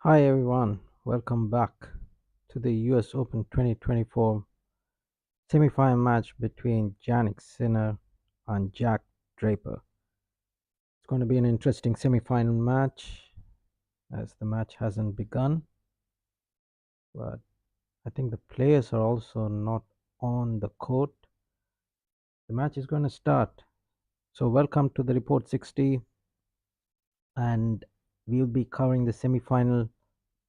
Hi everyone, welcome back to the US Open 2024 semifinal match between Jannik Sinner and Jack Draper. It's going to be an interesting semifinal match as the match hasn't begun, but I think the players are also not on the court. The match is going to start. So, welcome to the Report 60, and we'll be covering the semifinal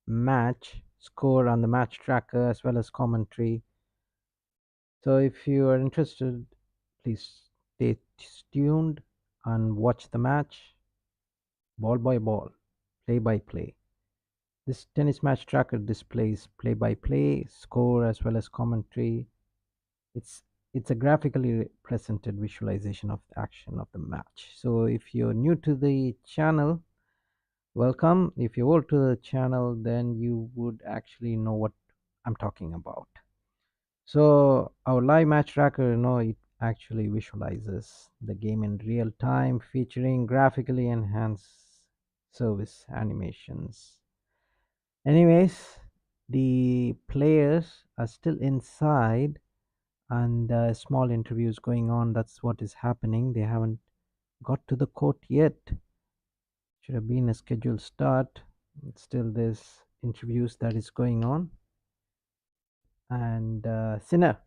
match score on the match tracker as well as commentary. So if you are interested, please stay tuned and watch the match ball by ball, play by play. This tennis match tracker displays play by play, score as well as commentary. It's it's a graphically presented visualization of the action of the match. So if you're new to the channel, welcome. If you're old to the channel, then you would actually know what I'm talking about. So our live match tracker, it actually visualizes the game in real time, featuring graphically enhanced service animations. Anyways, the players are still inside, and small interviews going on. That's what is happening. They haven't got to the court yet. Should have been a scheduled start. Still, there's interviews that is going on, and Sinner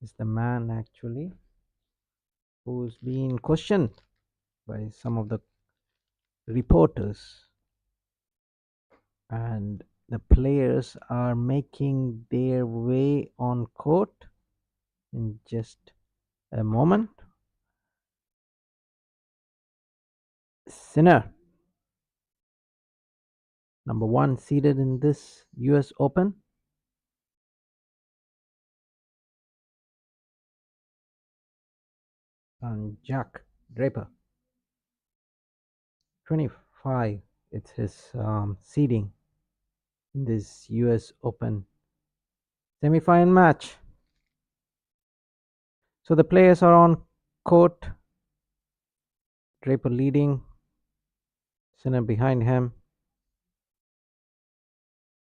is the man actually who's been questioned by some of the reporters, and the players are making their way on court in just a moment. Sinner, number one seeded in this US Open, and Jack Draper, 25. It's his seeding in this US Open semifinal match. So the players are on court. Draper leading, Sinner behind him,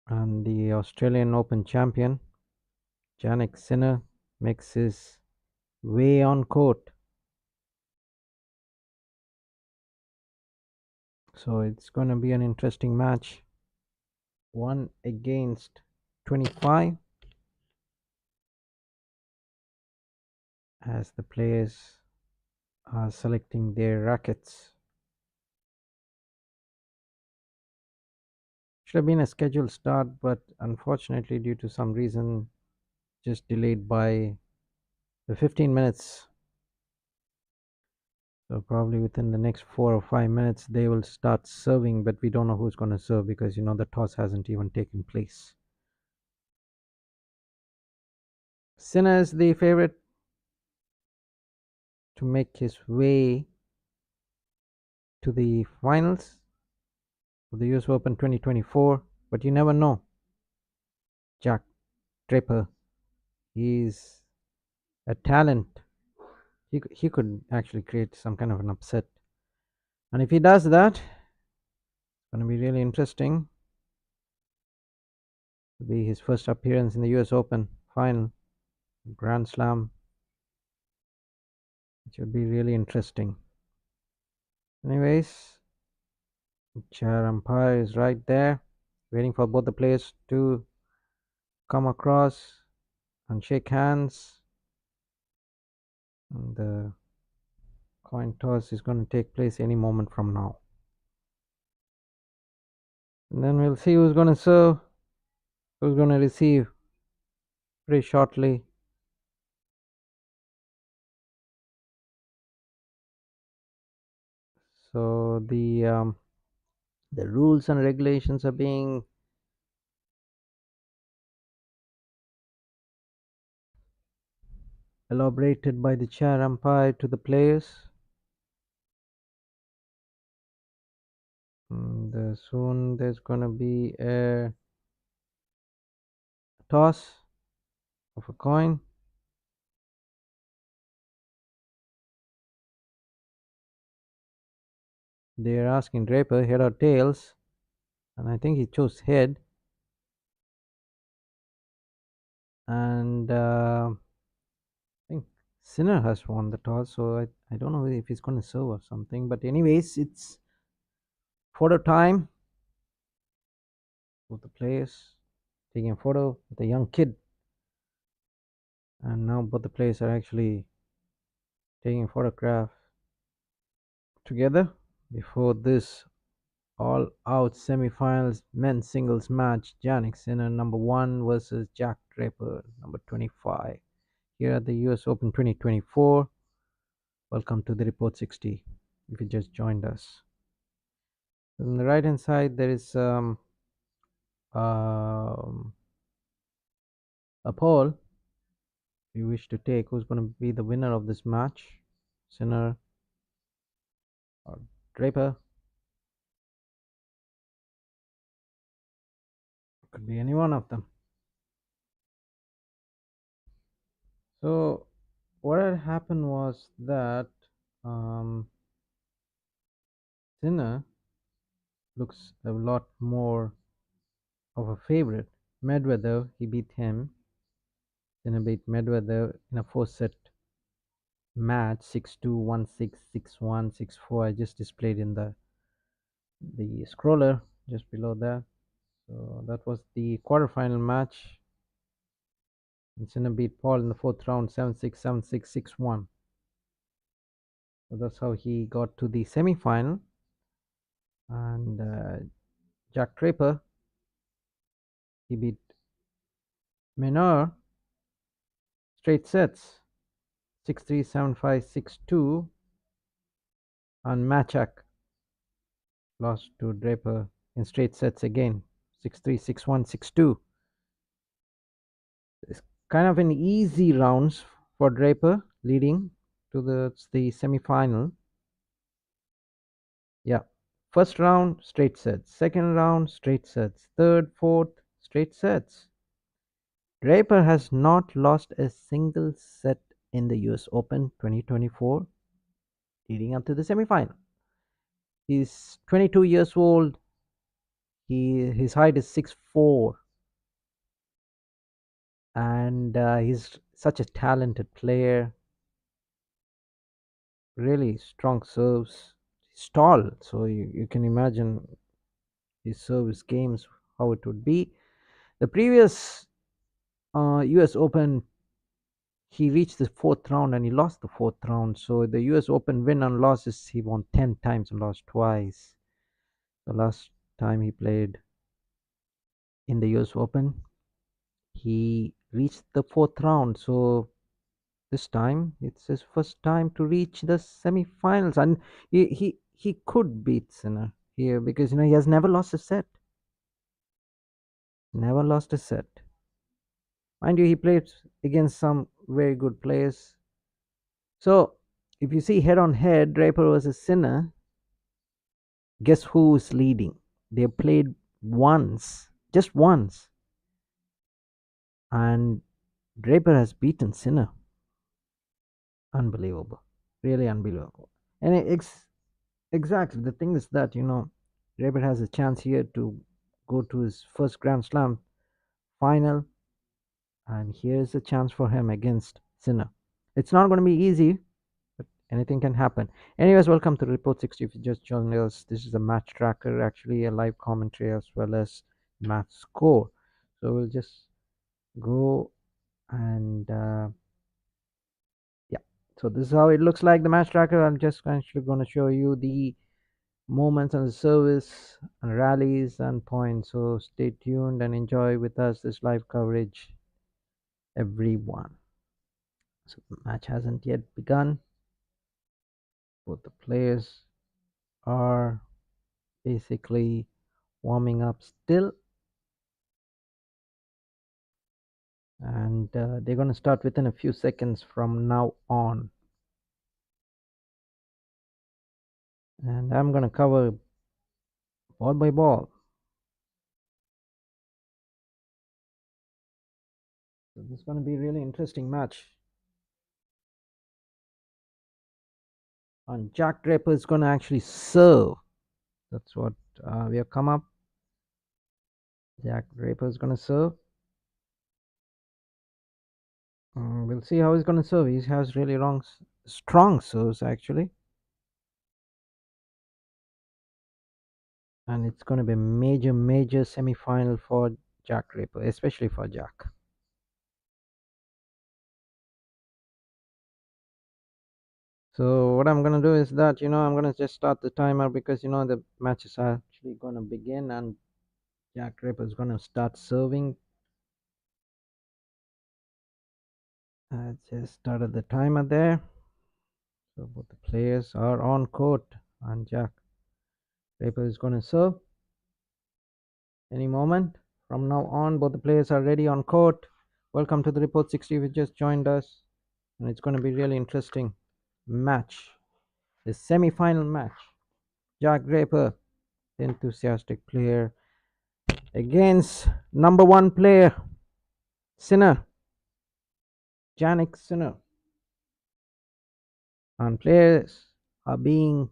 and the Australian Open champion Jannik Sinner makes his way on court. So it's going to be an interesting match. 1 against 25 as the players are selecting their rackets. Should have been a scheduled start, but unfortunately, due to some reason, just delayed by the 15 minutes. So probably within the next 4 or 5 minutes, they will start serving, but we don't know who's going to serve because the toss hasn't even taken place. Sinner is the favorite to make his way to the finals of the US Open 2024, but you never know. Jack Draper, he's a talent. He could actually create some kind of an upset. And if he does that, it's going to be really interesting. It'll be his first appearance in the US Open final, Grand Slam. It should be really interesting. Anyways, chair umpire is right there, waiting for both the players to come across and shake hands. And the coin toss is going to take place any moment from now. And then we'll see who's going to serve, who's going to receive pretty shortly. So the rules and regulations are being elaborated by the chair umpire to the players. And soon there's going to be a toss of a coin. They're asking Draper head or tails, and I think he chose head. And I think Sinner has won the toss, so I don't know if he's going to serve or something. But anyways, it's photo time. Both the players taking a photo with a young kid, and now both the players are actually taking a photograph together before this all-out semifinals men's singles match. Jannik Sinner, number 1, versus Jack Draper, number 25. Here at the US Open 2024. Welcome to the Report 60. If you just joined us, on the right hand side there is um, a poll you wish to take. Who's going to be the winner of this match, Sinner or Draper? Could be any one of them. So what had happened was that Sinner looks a lot more of a favorite. Medvedev, he beat him. Sinner beat Medvedev in a 4-set match, 6-2, 1-6, 6-1, 6-4. I just displayed in the scroller just below that. So that was the quarterfinal match. And Sinner beat Paul in the 4th round, 7-6, 7-6, 6-1. So that's how he got to the semi-final. And Jack Draper, he beat Menor straight sets, 6-3, 7-5, 6-2. And Machak lost to Draper in straight sets again, 6-3, 6-1, 6-2. It's kind of an easy rounds for Draper, leading to the semi-final. Yeah, first round straight sets, second round straight sets, third, fourth straight sets. Draper has not lost a single set in the US Open 2024 leading up to the semi-final. He's 22 years old. His height is 6'4", and he's such a talented player. Really strong serves. He's tall, so you can imagine his service games how it would be. The previous US Open, he reached the 4th round and he lost the 4th round. So the US Open win and losses, he won 10 times and lost twice. The last time he played in the US Open, he reached the 4th round. So this time it's his first time to reach the semi-finals, and he could beat Sinner here because he has never lost a set. Never lost a set. Mind you, he played against some very good players. So if you see head on head, Draper versus Sinner, guess who's leading? They played once, just once, and Draper has beaten Sinner. Unbelievable, really unbelievable. And exactly the thing is that Draper has a chance here to go to his first Grand Slam final, and here's a chance for him against Sinner. It's not going to be easy, but anything can happen. Anyways, welcome to Report 60. If you just joined us, this is a match tracker, actually a live commentary as well as match score. So we'll just go and yeah. So this is how it looks like, the match tracker. I'm just actually going to show you the moments and the service and rallies and points. So stay tuned and enjoy with us this live coverage, everyone. So the match hasn't yet begun. Both the players are basically warming up still, and they're going to start within a few seconds from now on, and I'm going to cover ball by ball. So this is going to be a really interesting match, and Jack Draper is going to actually serve. That's what we have come up. Jack Draper is gonna serve. We'll see how he's gonna serve. He has really strong serves actually, and it's gonna be major semi-final for Jack Draper, especially for Jack. So what I'm gonna do is that I'm gonna just start the timer because the match is actually gonna begin and Jack Draper is gonna start serving. I just started the timer there. So both the players are on court and Jack Draper is gonna serve any moment. From now on, both the players are ready on court. Welcome to the Report 60 if you just joined us. And it's gonna be really interesting match. The semi-final match. Jack Draper, the enthusiastic player, against number one player, Sinner, Janik Sinner. And players are being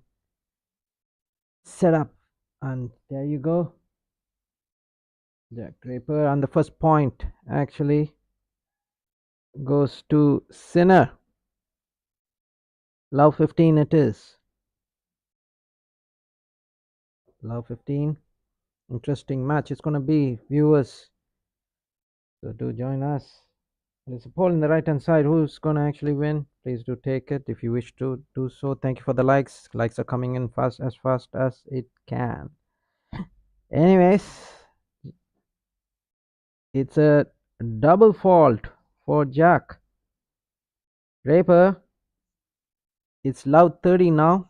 set up. And there you go. Jack Draper. And the first point actually goes to Sinner. Love 15 it is. Love 15. Interesting match it's going to be, viewers. So do join us. There's a poll in the right hand side. Who's going to actually win? Please do take it if you wish to do so. Thank you for the likes. Likes are coming in fast as it can. Anyways, it's a double fault for Jack Draper. It's love 30 now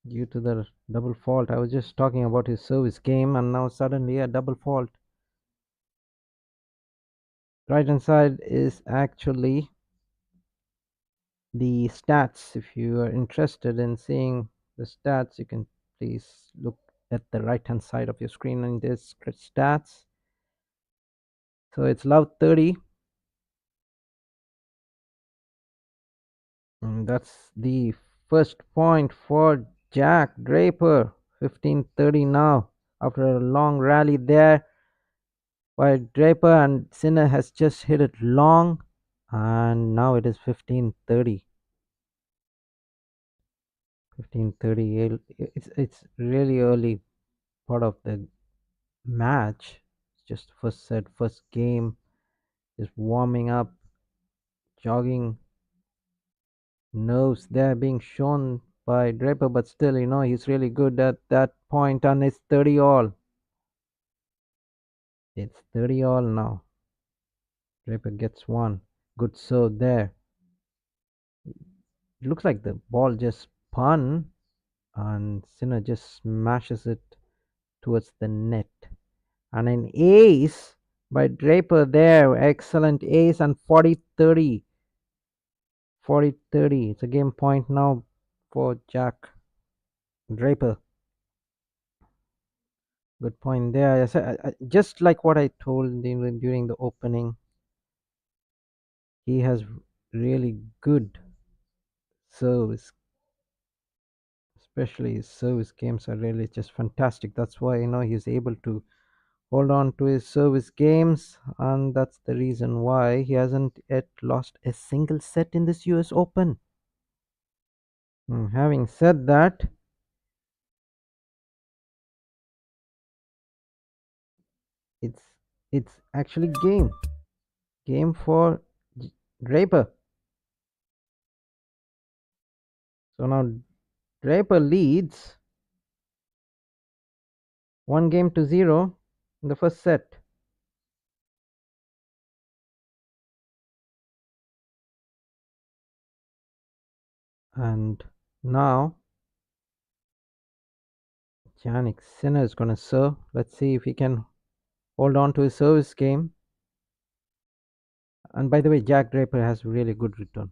due to the double fault. I was just talking about his service game and now suddenly a double fault. Right hand side is actually the stats. If you are interested in seeing the stats, you can please look at the right hand side of your screen and this stats. So it's love 30, and that's the first point for Jack Draper. 15-30 now after a long rally there by Draper, and Sinner has just hit it long, and now it is 15-30. 15-30. It's really early part of the match. It's just first set, first game, just warming up, jogging, nerves there being shown by Draper, but still, he's really good at that point, and it's 30 all. It's 30 all now. Draper gets one. Good serve there. It looks like the ball just spun, and Sinner just smashes it towards the net. And an ace by Draper there. Excellent ace, and 40-30. 40-30. It's a game point now for Jack Draper. Good point there. Just like what I told during the opening, he has really good service. Especially his service games are really just fantastic. That's why he's able to hold on to his service games, and that's the reason why he hasn't yet lost a single set in this US Open. Having said that, it's it's actually game for Draper. So now Draper leads 1-0 in the first set. And now Jannik Sinner is gonna serve. Let's see if he can hold on to his service game. And by the way, Jack Draper has really good return.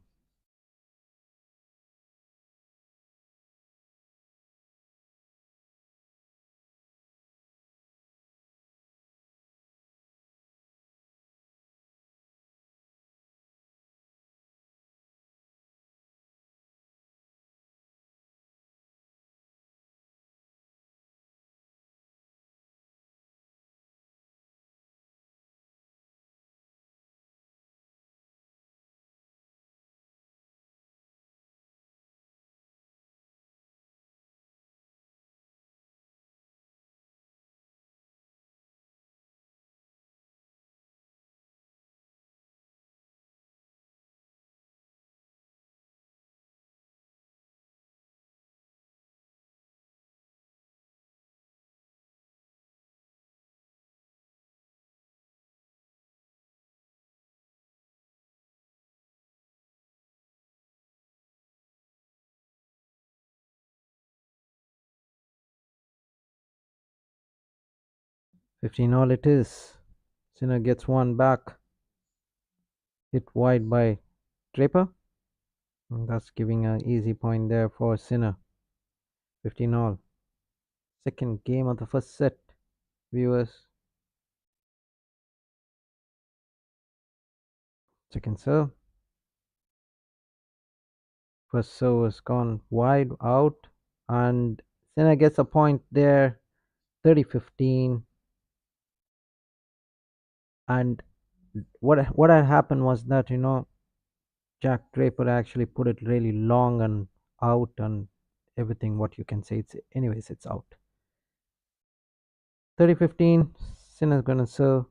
15 all it is. Sinner gets one back. Hit wide by Draper. And that's giving an easy point there for Sinner. 15 all. Second game of the first set, viewers. Second serve. First serve has gone wide out, and Sinner gets a point there. 30-15. And what had happened was that Jack Draper actually put it really long and out and everything. What you can say, it's out. 30-15. Sinner's gonna serve.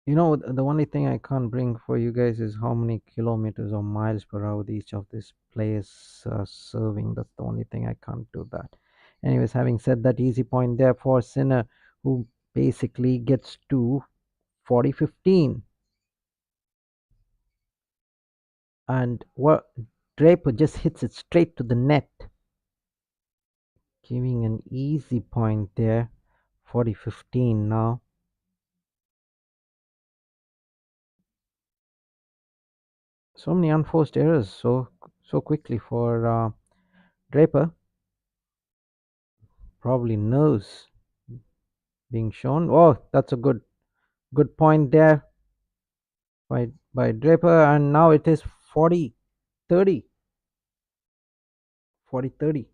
The only thing I can't bring for you guys is how many kilometers or miles per hour each of these players are serving. That's the only thing I can't do that. Anyways, having said that, easy point there for Sinner, who basically gets to 40-15. And what Draper just hits it straight to the net, giving an easy point there. 40-15 now. So many unforced errors so quickly for Draper. Probably knows being shown. Oh, that's a good point there by Draper, and now it is 40-30. 40-30.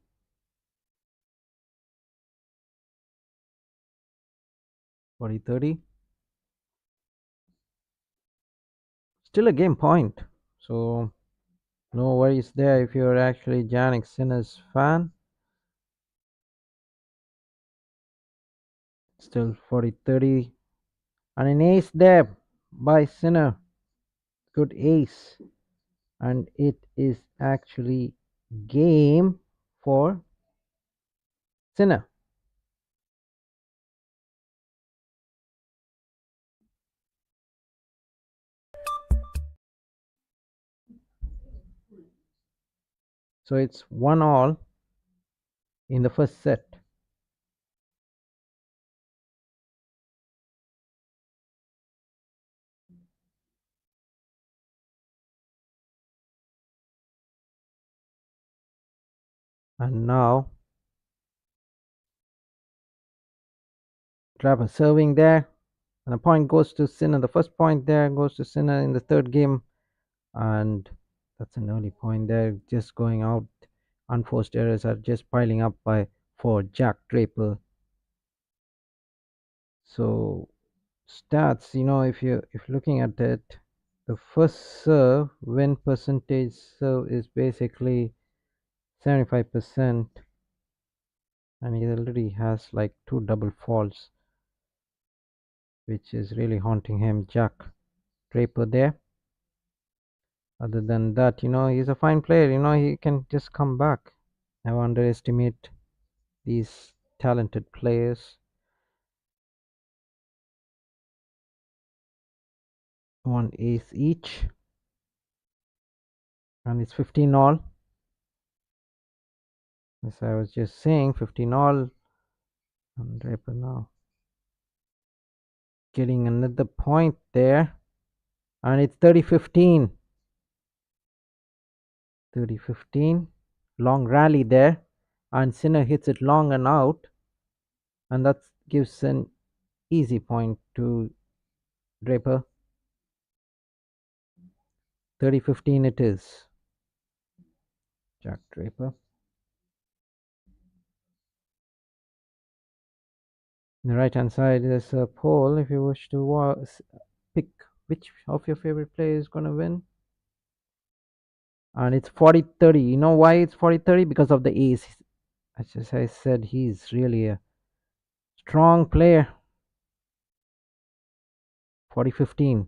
40-30. Still a game point. So no worries there if you're actually Jannik Sinner's fan. Still 40-30. And an ace there by Sinner. Good ace. And it is actually game for Sinner. So it's 1-all in the first set. And now Draper serving there. And a point goes to Sinner. The first point there goes to Sinner in the third game. And that's an early point there. Just going out. Unforced errors are just piling up for Jack Draper. So stats, if you're looking at it, the first serve win percentage serve is basically 75%, and he already has like 2 double faults, which is really haunting him. Jack Draper there. Other than that, he's a fine player. He can just come back. Never underestimate these talented players. One ace each, and it's 15 all. As I was just saying, 15 all. And Draper now getting another point there, and it's 30-15. 30-15. Long rally there, and Sinner hits it long and out, and that gives an easy point to Draper. 30-15 it is. Jack Draper. On the right hand side there's a poll if you wish to pick which of your favorite players is going to win. And it's 40-30. You know why it's 40-30? Because of the ace. As I said, he's really a strong player. 40-15.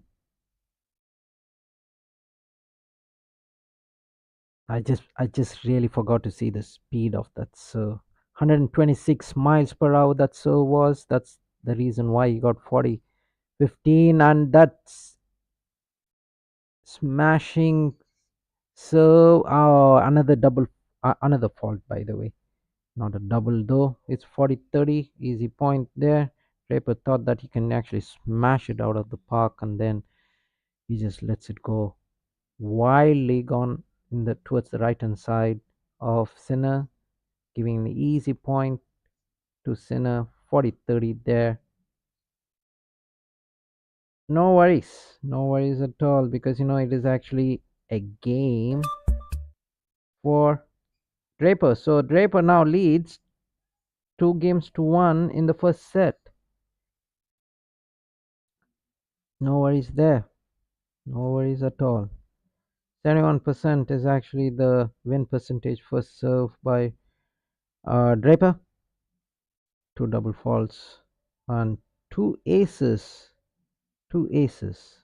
I just really forgot to see the speed of that serve. 126 miles per hour that serve was. That's the reason why he got 40-15, and that's smashing serve. Oh, another double, another fault by the way. Not a double though. It's 40-30. Easy point there. Draper thought that he can actually smash it out of the park, and then he just lets it go wildly gone in the towards the right hand side of Sinner, giving an easy point to Sinner. 40-30 there. No worries. No worries at all, because it is actually a game for Draper. So Draper now leads 2-1 in the first set. No worries there. No worries at all. 71% is actually the win percentage first serve by Draper. Two double faults and two aces. Two aces.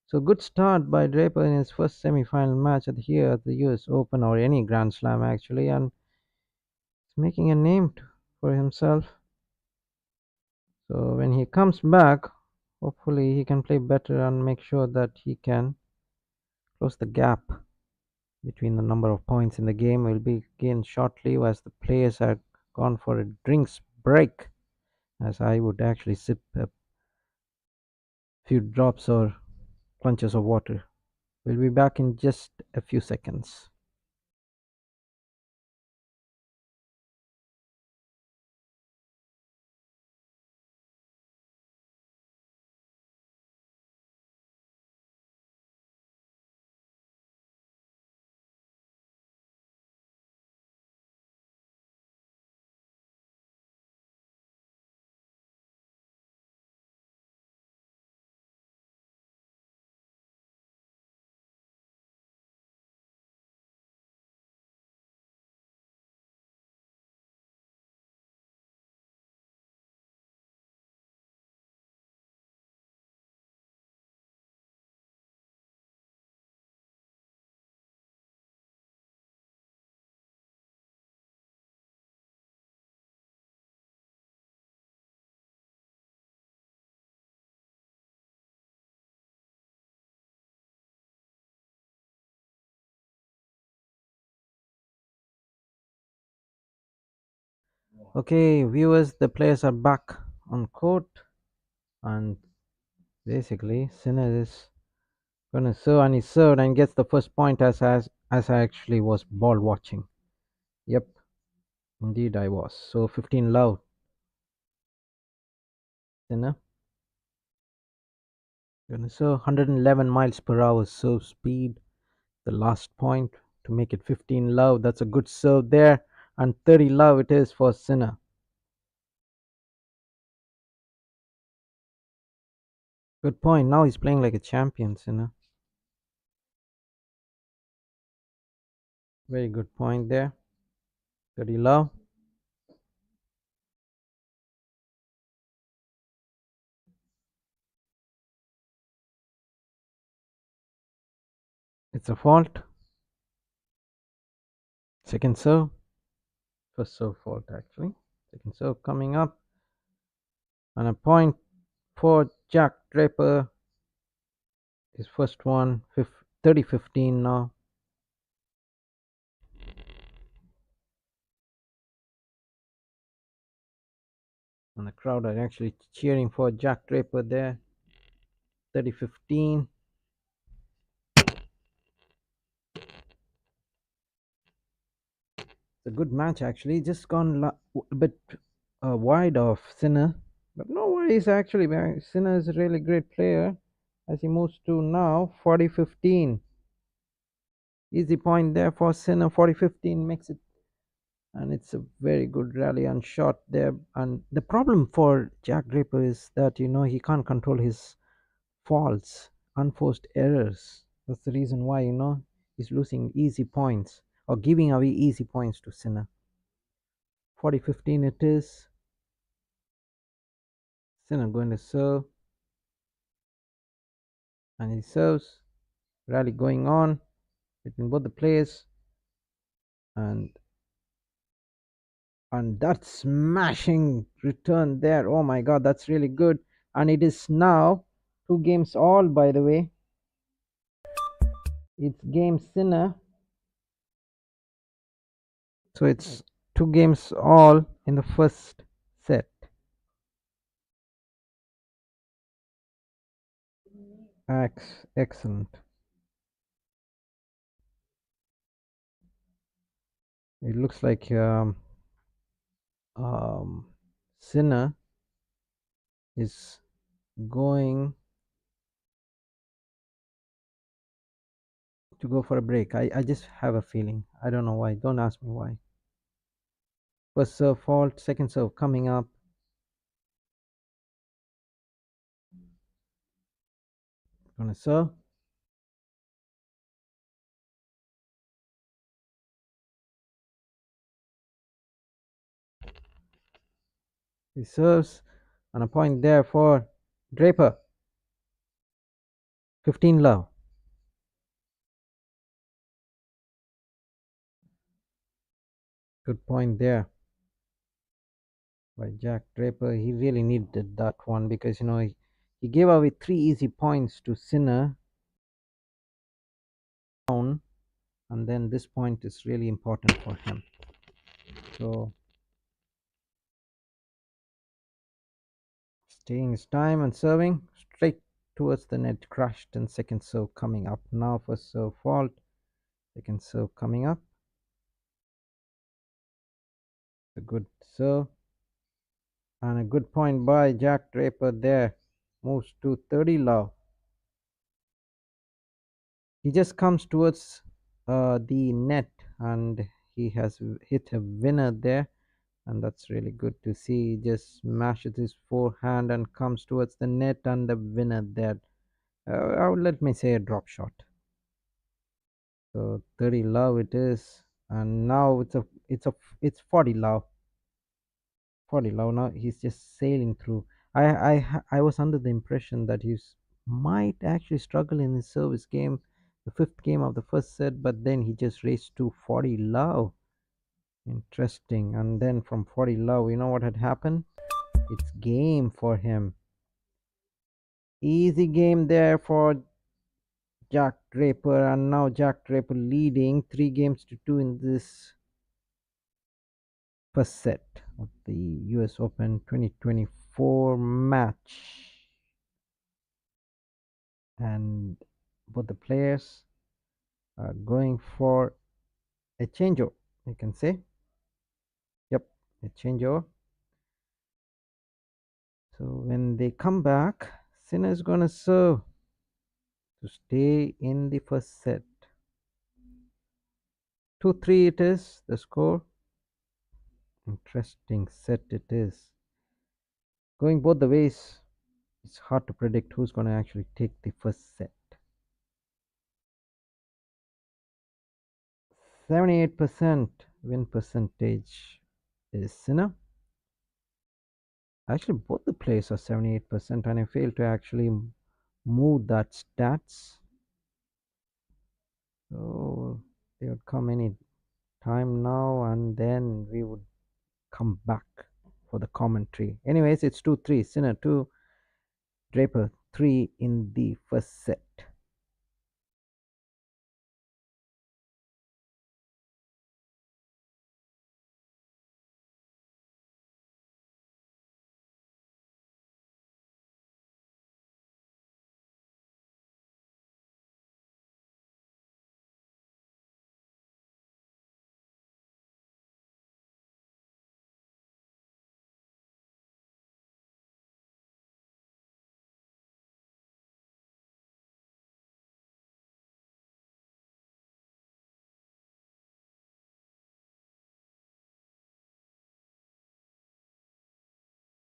So good start by Draper in his first semi-final match here at the US Open, or any Grand Slam actually, and he's making a name for himself. So when he comes back, hopefully he can play better and make sure that he can close the gap between the number of points in the game. Will begin shortly as the players are gone for a drinks break, as I would actually sip a few drops or plunges of water. We'll be back in just a few seconds. Okay, viewers, the players are back on court, and basically Sinner is gonna serve, and he served and gets the first point, as I actually was ball watching. Yep, indeed I was. So 15 love. Sinner gonna serve 111 miles per hour serve speed. The last point to make it 15 love. That's a good serve there, and 30 love it is for Sinner. Good point. Now he's playing like a champion, Sinner. Very good point there. 30 love. It's a fault. Second serve. First serve fault actually. Second serve coming up. And a point for Jack Draper. His first one, 30-15 now. And the crowd are actually cheering for Jack Draper there. 30-15. It's a good match actually. Just gone a bit wide of Sinner. But no worries actually. Sinner is a really great player as he moves to now 40-15. Easy point there for Sinner. 40-15 makes it, and it's a very good rally and shot there. And the problem for Jack Draper is that he can't control his faults, unforced errors. That's the reason why he's losing easy points or giving away easy points to Sinner. 40-15 it is. Sinner going to serve, and he serves. Rally going on between both the players, and that smashing return there. Oh my god, that's really good. And it is now 2 games all, by the way. It's game Sinner. So it's Two games all in the first set. Excellent. It looks like um, Sinner is going to go for a break. I just have a feeling. I don't know why. Don't ask me why. First serve fault, second serve coming up. Gonna serve. He serves on a point there for Draper. 15 love. Good point there by Jack Draper. He really needed that one because he gave away 3 easy points to Sinner down, and then this point is really important for him. So staying his time and serving straight towards the net, crashed, and second serve coming up. Now first serve fault, second serve coming up. A good serve and a good point by Jack Draper there. Moves to 30 love. He just comes towards the net and he has hit a winner there, and that's really good to see. He just smashes his forehand and comes towards the net and the winner there. Let me say a drop shot. So 30 love it is, and now it's 40 love. 40 love. Now he's just sailing through. I was under the impression that he might actually struggle in his service game, the fifth game of the first set, but then he just raced to 40 love. Interesting. And then from 40 love, you know what had happened? It's game for him. Easy game there for Jack Draper, and now Jack Draper leading 3 games to 2 in this first set of the US Open 2024 match. And both the players are going for a changeover, you can say. Yep, a changeover. So when they come back, Sinner is gonna serve to stay in the first set. 2-3 it is the score. Interesting set it is. Going both the ways. It's hard to predict who's gonna actually take the first set. 78% win percentage is Sinner. Actually, both the players are 78%, and I failed to actually move that stats. So they would come any time now, and then we would come back for the commentary. Anyways, it's 2-3. Sinner 2, Draper 3 in the first set.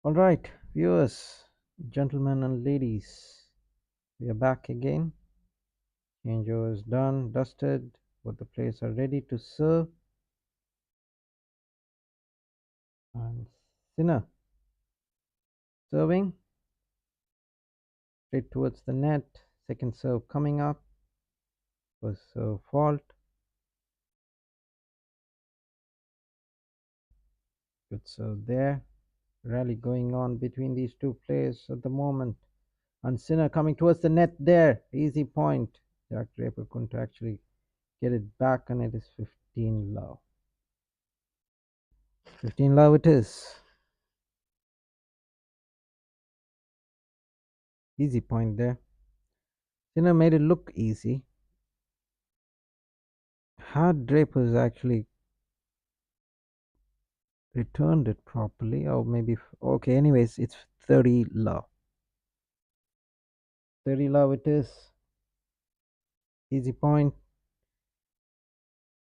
All right, viewers, gentlemen, and ladies, we are back again. Changeover is done, dusted. Both the players are ready to serve. And Sinner serving straight towards the net. Second serve coming up. First serve fault. Good serve there. Rally going on between these two players at the moment. And Sinner coming towards the net there. Easy point. Jack Draper couldn't actually get it back, and it is 15 love. 15 love it is. Easy point there. Sinner made it look easy. Had Draper's actually returned it properly, or maybe okay. Anyways, it's 30 love. 30 love it is. Easy point.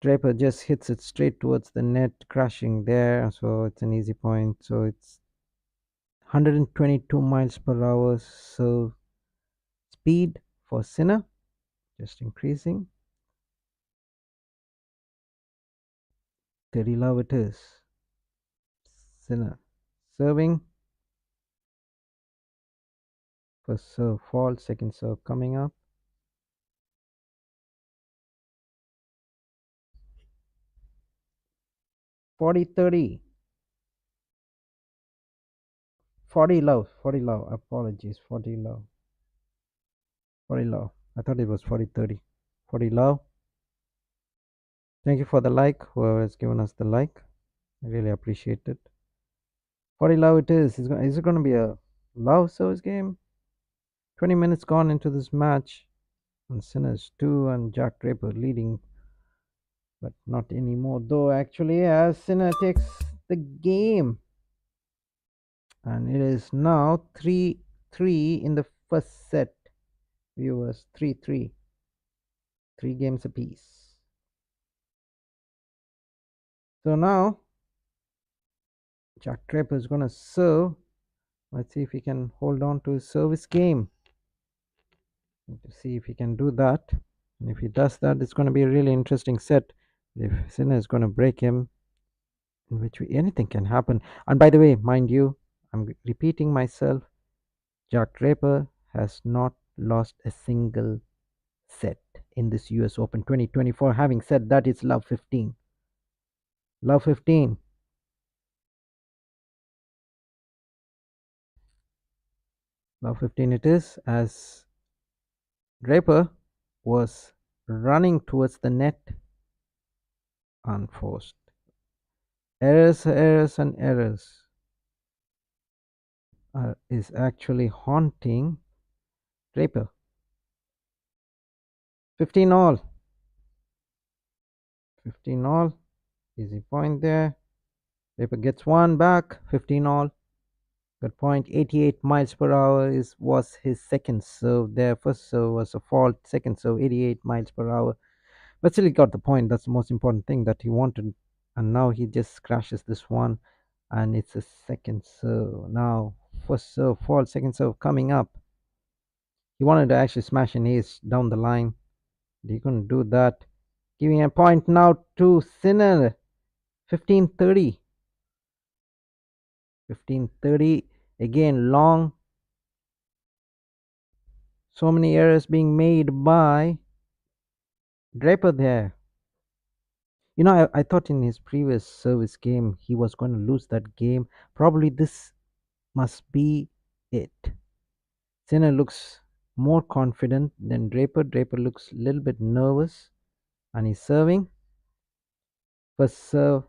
Draper just hits it straight towards the net, crashing there, so it's an easy point. So it's 122 miles per hour. So speed for Sinner, just increasing. 30 love it is. Sinner serving. First serve fault, second serve coming up. 40-30. 40 love, 40 love. Apologies, 40 love. 40 love. I thought it was 40-30. 40 love. Thank you for the like, whoever has given us the like. I really appreciate it. 40 love it is. Is it going to be a love service game? 20 minutes gone into this match. And Sinners 2 and Jack Draper leading. But not anymore, though, actually, as Sinner takes the game. And it is now 3-3 in the first set. Viewers, 3-3. 3 games apiece. So now Jack Draper is going to serve. Let's see if he can hold on to his service game. To see if he can do that. And if he does that, it's going to be a really interesting set. If Sinner is going to break him, in which way anything can happen. And by the way, mind you, I'm repeating myself, Jack Draper has not lost a single set in this US Open 2024. Having said that, it's love 15. Love 15. Love 15 it is, as Draper was running towards the net unforced. Errors, errors, and errors is actually haunting Draper. 15 all. 15 all. Easy point there. Draper gets one back. 15 all. Good point. 88 miles per hour was his second serve there. First serve was a fault. Second serve 88 miles per hour. But still he got the point. That's the most important thing that he wanted. And now he just crashes this one. And it's a second serve. Now first serve fault. Second serve coming up. He wanted to actually smash an ace down the line. But he couldn't do that. Giving a point now to Sinner. 15-30. 15-30. Again long. So many errors being made by Draper there. You know, I thought in his previous service game he was going to lose that game. Probably this must be it. Sinner looks more confident than Draper. Draper looks a little bit nervous. And he's serving. First serve.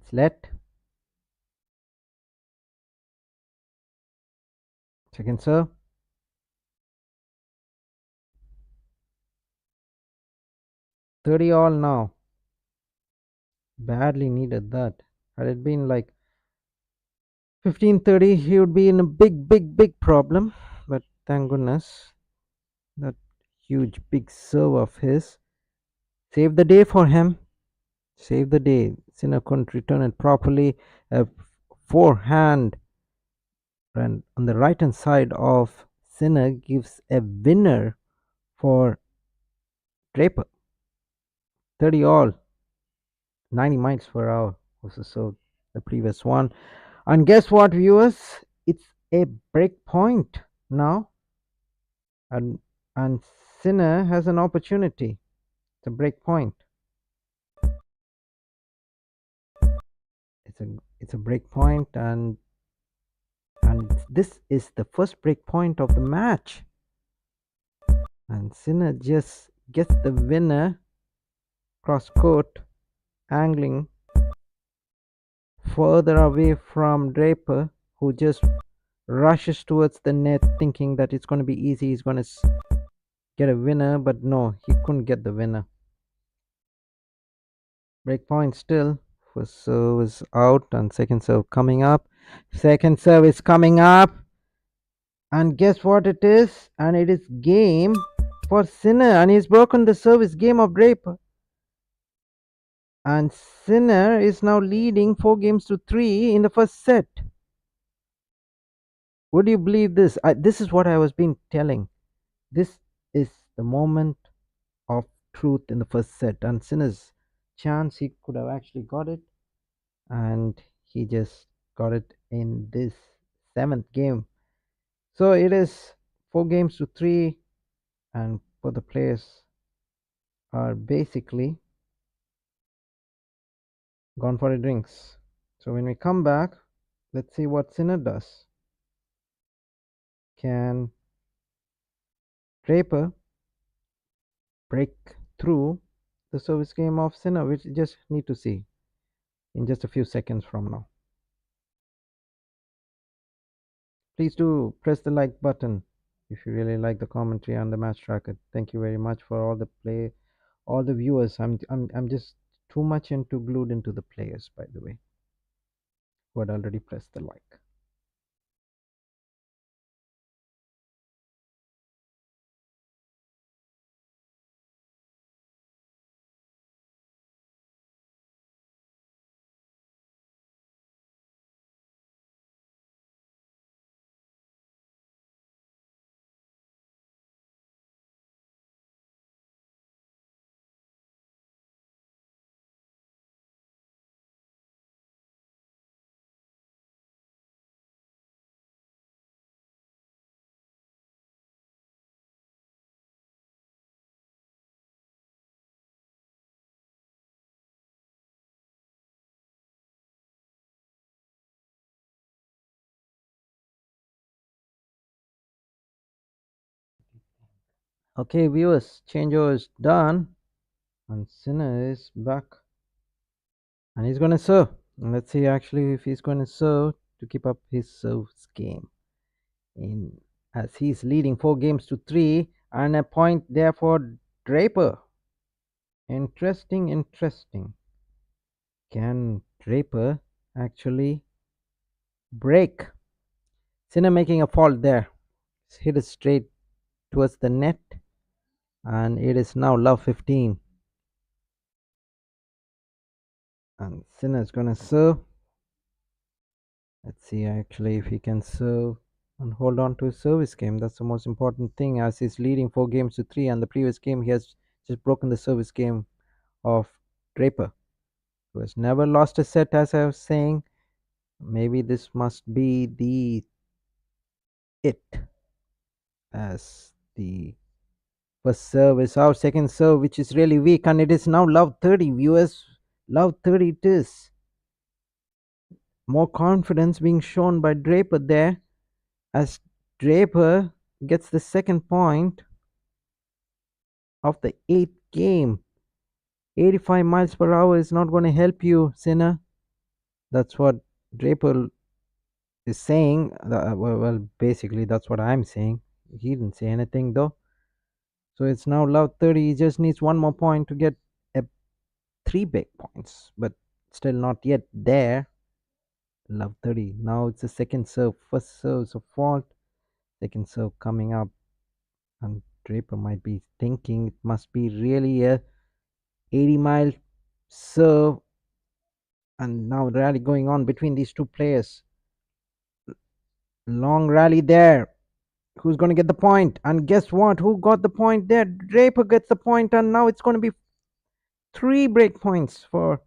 It's let. Second serve. 30 all now. Badly needed that. Had it been like 15-30, he would be in a big problem. But thank goodness that huge big serve of his saved the day for him. Saved the day. Sinner couldn't return it properly. A forehand and on the right hand side of Sinner gives a winner for Draper. 30 all. 90 miles per hour was the previous one. And guess what, viewers? It's a break point now. And Sinner has an opportunity. It's a break point. It's a break point, and this is the first break point of the match. And Sinner just gets the winner cross court, angling further away from Draper, who just rushes towards the net thinking that it's going to be easy, he's going to get a winner, but no, he couldn't get the winner. Break point still. First serve is out and second serve coming up. Second serve is coming up. And guess what it is? And it is game for Sinner. And he's broken the service game of Draper. And Sinner is now leading 4-3 in the first set. Would you believe this? This is what I was been telling. This is the moment of truth in the first set. And Sinner's chance, he could have actually got it. And he just got it in this 7th game. So it is 4-3, and both the players are basically gone for the drinks. So when we come back, let's see what Sinner does. Can Draper break through the service game of Sinner? We just need to see in just a few seconds from now. Please do press the like button if you really like the commentary on the match tracker. Thank you very much for all the viewers. I'm just too much glued into the players, by the way, who had already pressed the like. Okay, viewers, changeover is done, and Sinner is back, and he's gonna serve. And let's see actually if he's gonna serve to keep up his service game. In as he's leading 4-3, and a point there for Draper. Interesting. Can Draper actually break? Sinner making a fault there. Hit it straight towards the net, and it is now love 15. And Sinner is gonna serve. Let's see actually if he can serve and hold on to his service game. That's the most important thing, as he's leading 4-3, and the previous game he has just broken the service game of Draper, who has never lost a set, as I was saying. Maybe this must be the it, as the first serve is out, second serve which is really weak, and it is now love 30, viewers. Love 30 it is. More confidence being shown by Draper there, as Draper gets the second point of the 8th game. 85 miles per hour is not going to help you, Sinner. That's what Draper is saying. Well, basically that's what I'm saying. He didn't say anything though. So it's now love 30. He just needs one more point to get a 3 big points, but still not yet there. Love 30. Now it's the second serve. First serve is a fault. Second serve coming up, and Draper might be thinking it must be really a 80-mile serve. And now rally going on between these two players. Long rally there. Who's going to get the point? And guess what? Who got the point there? Draper gets the point, and now it's going to be 3 break points for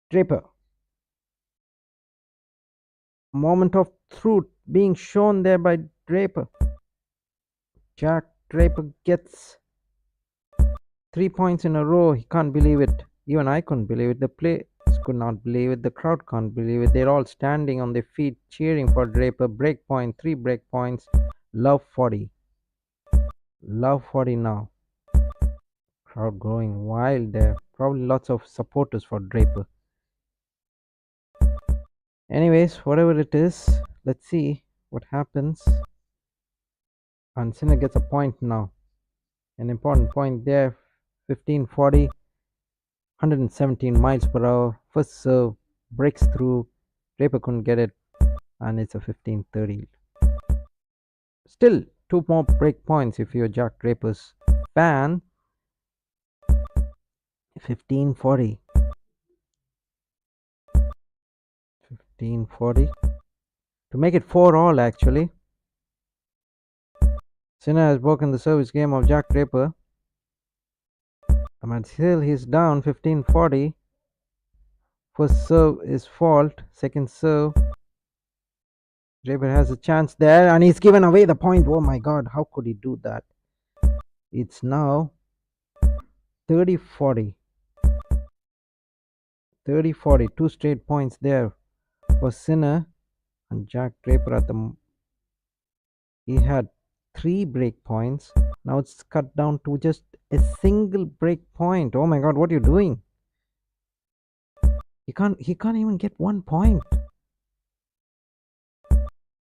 Draper. Moment of truth being shown there by Draper. Jack Draper gets 3 points in a row. He can't believe it. Even I couldn't believe it. The players could not believe it. The crowd can't believe it. They're all standing on their feet cheering for Draper. Break point, 3 break points. Love 40. Love 40 now. Crowd going wild there. Probably lots of supporters for Draper. Anyways, whatever it is, let's see what happens. And Sinner gets a point now. An important point there. 1540, 117 miles per hour. First serve breaks through. Draper couldn't get it, and it's a 1530. Still, two more break points if you're Jack Draper's fan. 1540. 1540. To make it 4 all, actually. Sinner has broken the service game of Jack Draper. But still, he's down 1540. First serve is fault. Second serve. Draper has a chance there, and he's given away the point. Oh my god, how could he do that? It's now 30-40. 30-40. Two straight points there for Sinner. And Jack Draper he had 3 break points. Now it's cut down to just a single break point. Oh my god, what are you doing? He can't even get 1 point.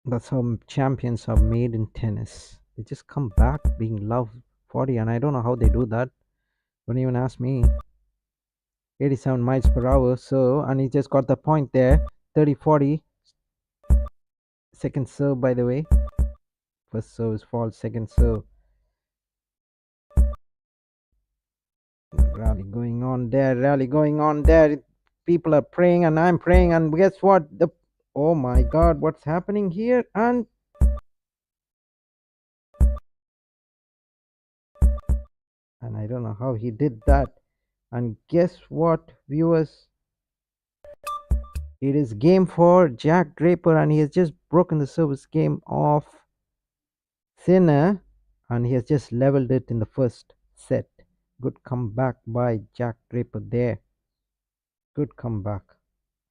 That's how champions are made in tennis. They just come back being loved 40, and I don't know how they do that. Don't even ask me. 87 miles per hour, so, and he just got the point there. 30-40. Second serve, by the way. First serve is false, second serve. Rally going on there. People are praying, and I'm praying, and guess what? Oh my god, what's happening here? And I don't know how he did that. And guess what, viewers? It is game for Jack Draper, and he has just broken the service game of Sinner, and he has just leveled it in the first set. Good comeback by Jack Draper there. Good comeback.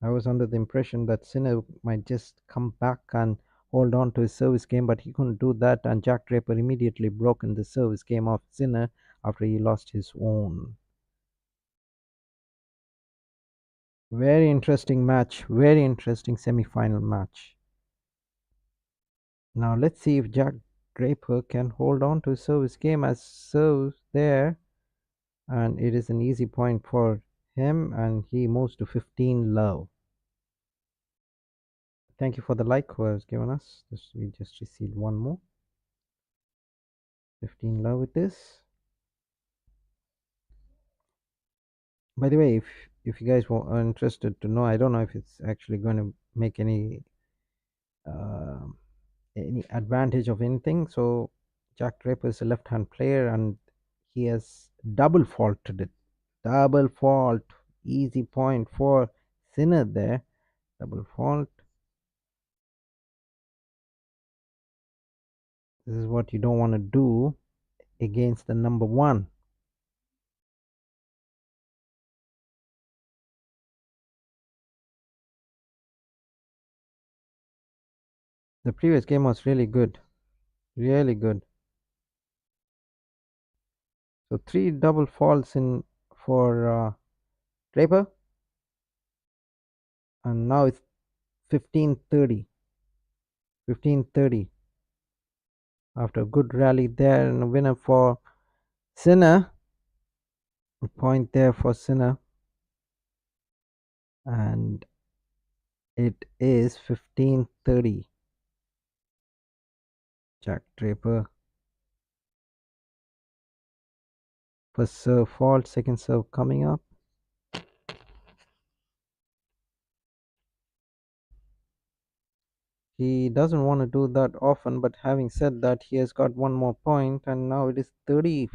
I was under the impression that Sinner might just come back and hold on to his service game, but he couldn't do that, and Jack Draper immediately broken the service game of Sinner after he lost his own. Very interesting match. Very interesting semi-final match. Now let's see if Jack Draper can hold on to his service game as serves there, and it is an easy point for him, and he moves to 15 love. Thank you for the like who has given us. We just received one more. 15 love it is. By the way, if you guys are interested to know, I don't know if it's actually going to make uh, any advantage of anything. So Jack Draper is a left-hand player, and he has double faulted it. Double fault, easy point for Sinner there. Double fault. This is what you don't want to do against the number 1. The previous game was really good. Really good. So 3 double faults in for Draper, and now it's 15-30. 15-30. After a good rally there, and a winner for Sinner. A point there for Sinner, and it is 15-30. Jack Draper. First serve fault, second serve coming up. He doesn't want to do that often, but having said that, he has got one more point, and now it is 30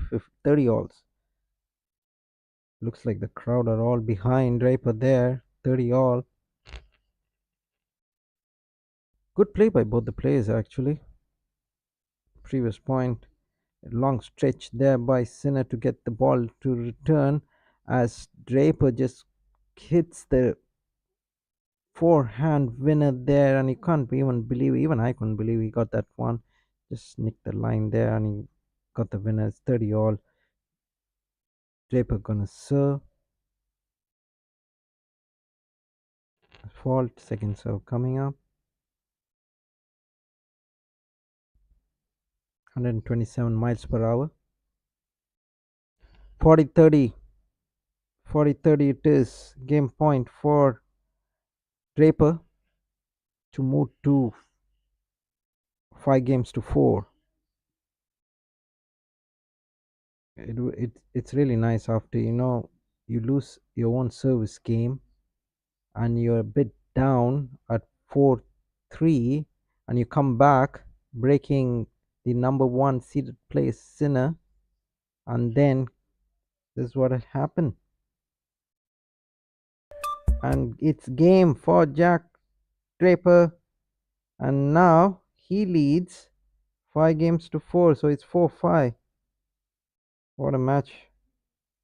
alls. Looks like the crowd are all behind Draper there. 30 all. Good play by both the players, actually. Previous point. A long stretch there by Sinner to get the ball to return, as Draper just hits the forehand winner there, and you can't even believe, even I couldn't believe he got that one. Just nicked the line there, and he got the winner. It's 30 all. Draper gonna serve. Fault. Second serve coming up. 127 miles per hour. 40-30. 40-30 it is. Game point for Draper to move to 5 games to 4. It's really nice after you lose your own service game and you're a bit down at 4-3, and you come back breaking the number one seeded place Sinner, and then this is what had happened, and it's game for Jack Draper, and now he leads 5 games to 4, so it's 4-5. What a match!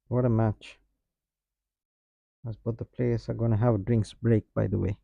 What a match! As both the players are gonna have a drinks break, by the way.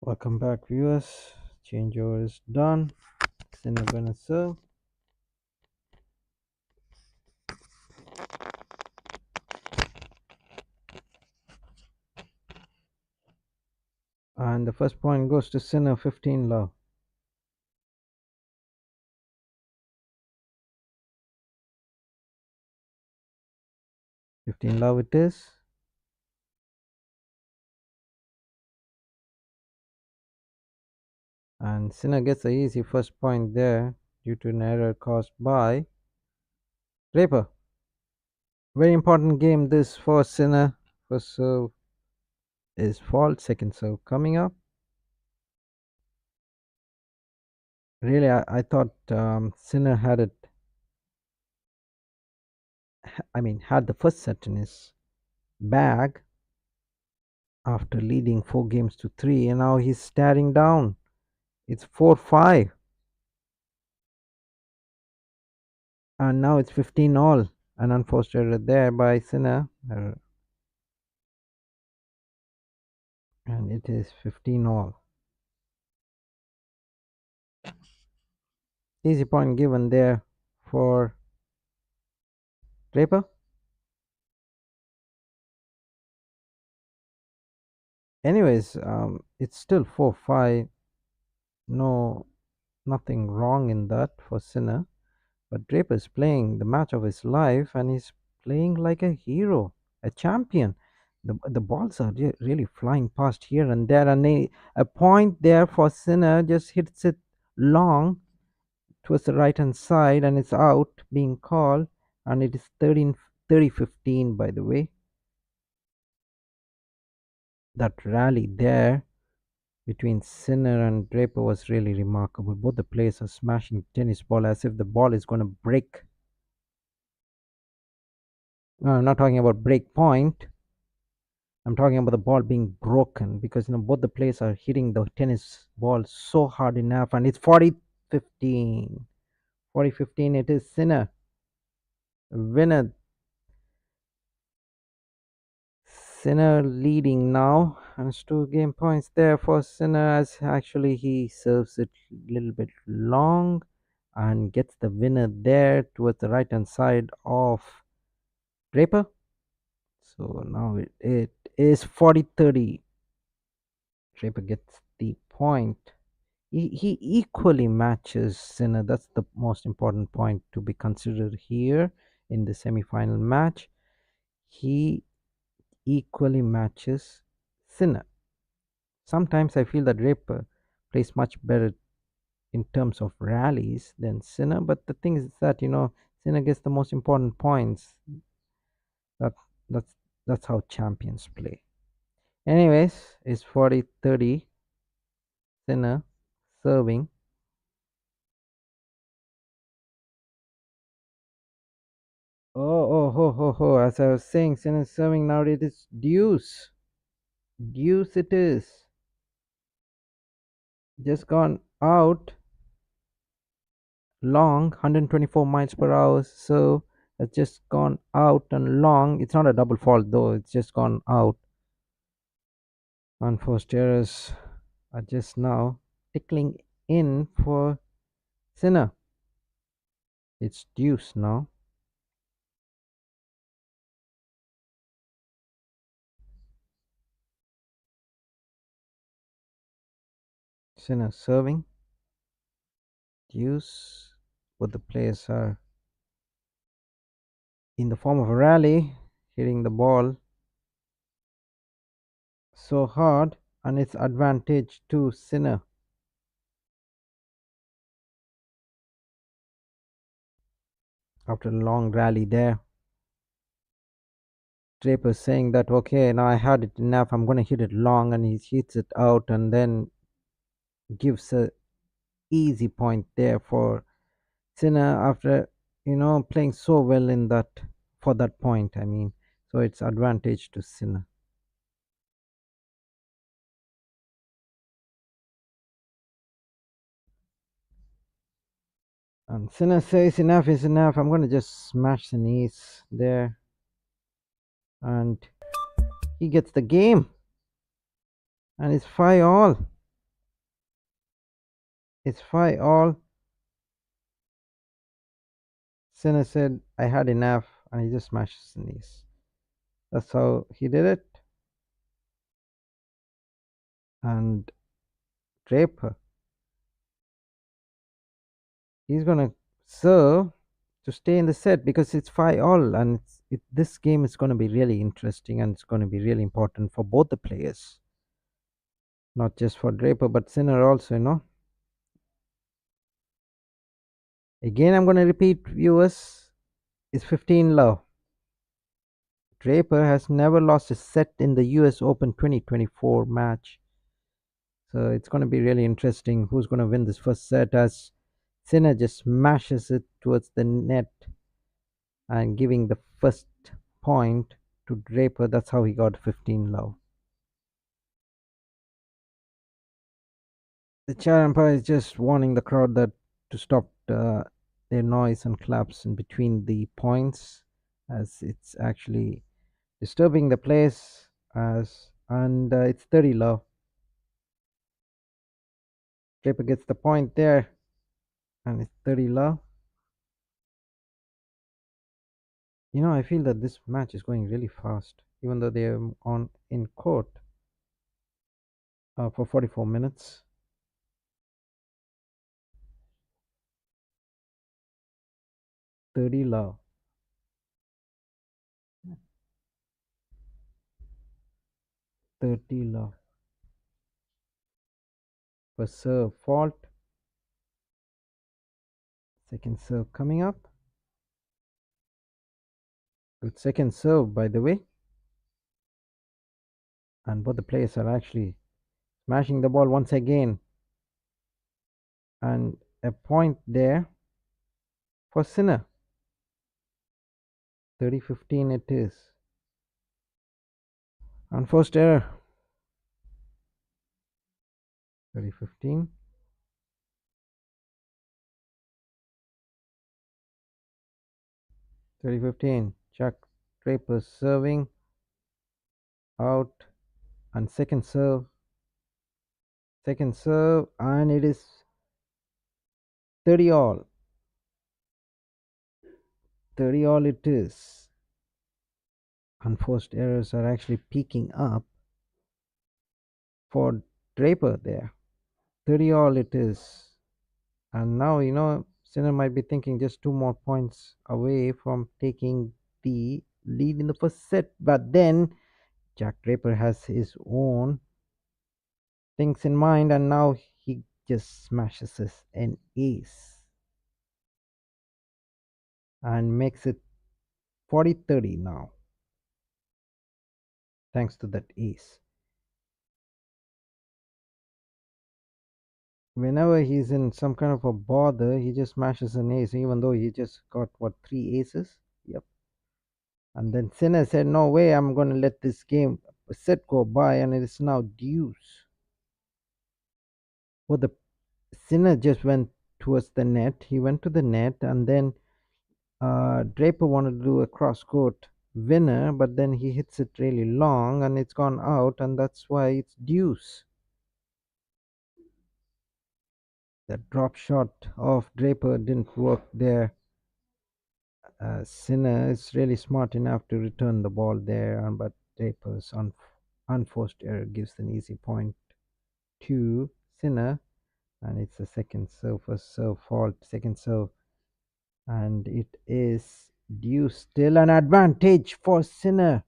Welcome back, viewers. Changeover is done. Sinner gonna serve. And the first point goes to Sinner, 15 love. 15 love it is. And Sinner gets the easy first point there due to an error caused by Draper. Very important game this for Sinner. First serve is fault, second serve coming up. Really, I thought Sinner had it. Had the first set in his bag after leading 4 games to 3, and now he's staring down. It's 4-5, and now it's 15 all. An unforced error there by Sinner, and it is 15 all. Easy point given there for Draper. Anyways, it's still 4-5. No, nothing wrong in that for Sinner. But Draper is playing the match of his life, and he's playing like a hero, a champion. The balls are really flying past here and there, and a point there for Sinner just hits it long towards the right hand side, and it's out being called, and it is 30-15, by the way. That rally there between Sinner and Draper was really remarkable. Both the players are smashing the tennis ball as if the ball is going to break No, I'm not talking about break point. I'm talking about the ball being broken because both the players are hitting the tennis ball so hard enough, and it's 40-15. 40-15. It is Sinner winner. Sinner leading now, and it's 2 game points there for Sinner as actually he serves it a little bit long and gets the winner there towards the right hand side of Draper. So now it is 40-30. Draper gets the point. He equally matches Sinner. That's the most important point to be considered here in the semi-final match. He equally matches Sinner. Sometimes I feel that Draper plays much better in terms of rallies than Sinner, but the thing is that Sinner gets the most important points. That that's that's how champions play. Anyways, it's 40-30. Sinner serving. Oh. As I was saying, Sinner serving now. It is deuce. Deuce it is. Just gone out long, 124 miles per hour. So it's just gone out and long. It's not a double fault though. It's just gone out. Unforced errors are just now tickling in for Sinner. It's deuce now. Sinner serving. Deuce. But the players are in the form of a rally, hitting the ball so hard, and it's advantage to Sinner. After a long rally there, Draper saying that okay, now I had it enough, I'm gonna hit it long, and he hits it out and then gives a easy point there for Sinner after playing so well in that for that point. I mean, so it's advantage to Sinner. And Sinner says enough is enough. I'm gonna just smash the knees there, and he gets the game, and it's 5-all. It's 5-all. Sinner said I had enough, and he just smashes the knees. That's how he did it. And Draper, he's gonna serve to stay in the set because it's 5-all, and this game is gonna be really interesting, and it's gonna be really important for both the players, not just for Draper but Sinner also. Again, I'm gonna repeat, viewers, is 15 love. Draper has never lost a set in the US Open 2024 match. So it's going to be really interesting who's going to win this first set as Sinner just smashes it towards the net and giving the first point to Draper. That's how he got 15-love. The chair umpire is just warning the crowd that to stop their noise and claps in between the points, as it's actually disturbing the place. And it's 30-love. Draper gets the point there, and it's 30-love. I feel that this match is going really fast, even though they're on in court for 44 minutes. 30-love. 30-love. First serve fault. Second serve coming up. Good second serve, by the way. And both the players are actually smashing the ball once again. And a point there for Sinner. 30-15 it is. Unforced error. 30-15. 30-15. Jack Draper serving out, and second serve. Second serve, and it is 30 all. 30 all it is. Unforced errors are actually peaking up for Draper there. 30 all it is. And now, Sinner might be thinking just 2 more points away from taking the lead in the first set. But then Jack Draper has his own things in mind, and now he just smashes an ace and makes it 40-30 now, thanks to that ace. Whenever he's in some kind of a bother, he just smashes an ace, even though he just got what, 3 aces? Yep. And then Sinner said, no way, I'm going to let this game set go by, and it is now deuce. Well, the Sinner just went towards the net. He went to the net, and then Draper wanted to do a cross court winner, but then he hits it really long, and it's gone out, and that's why it's deuce. The drop shot of Draper didn't work there. Sinner is really smart enough to return the ball there, but Draper's unforced error gives an easy point to Sinner, and it's a second serve, first serve fault, second serve, and it is deuce, still an advantage for Sinner.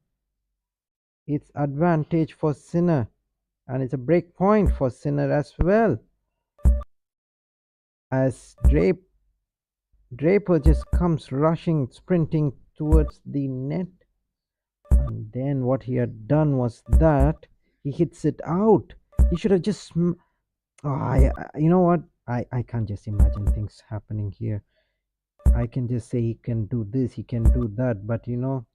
It's advantage for Sinner, and it's a break point for Sinner as well, as Draper just comes rushing, sprinting towards the net. And then what he had done was that he hits it out. He should have just. You know what? I can't just imagine things happening here. I can just say he can do this, he can do that, but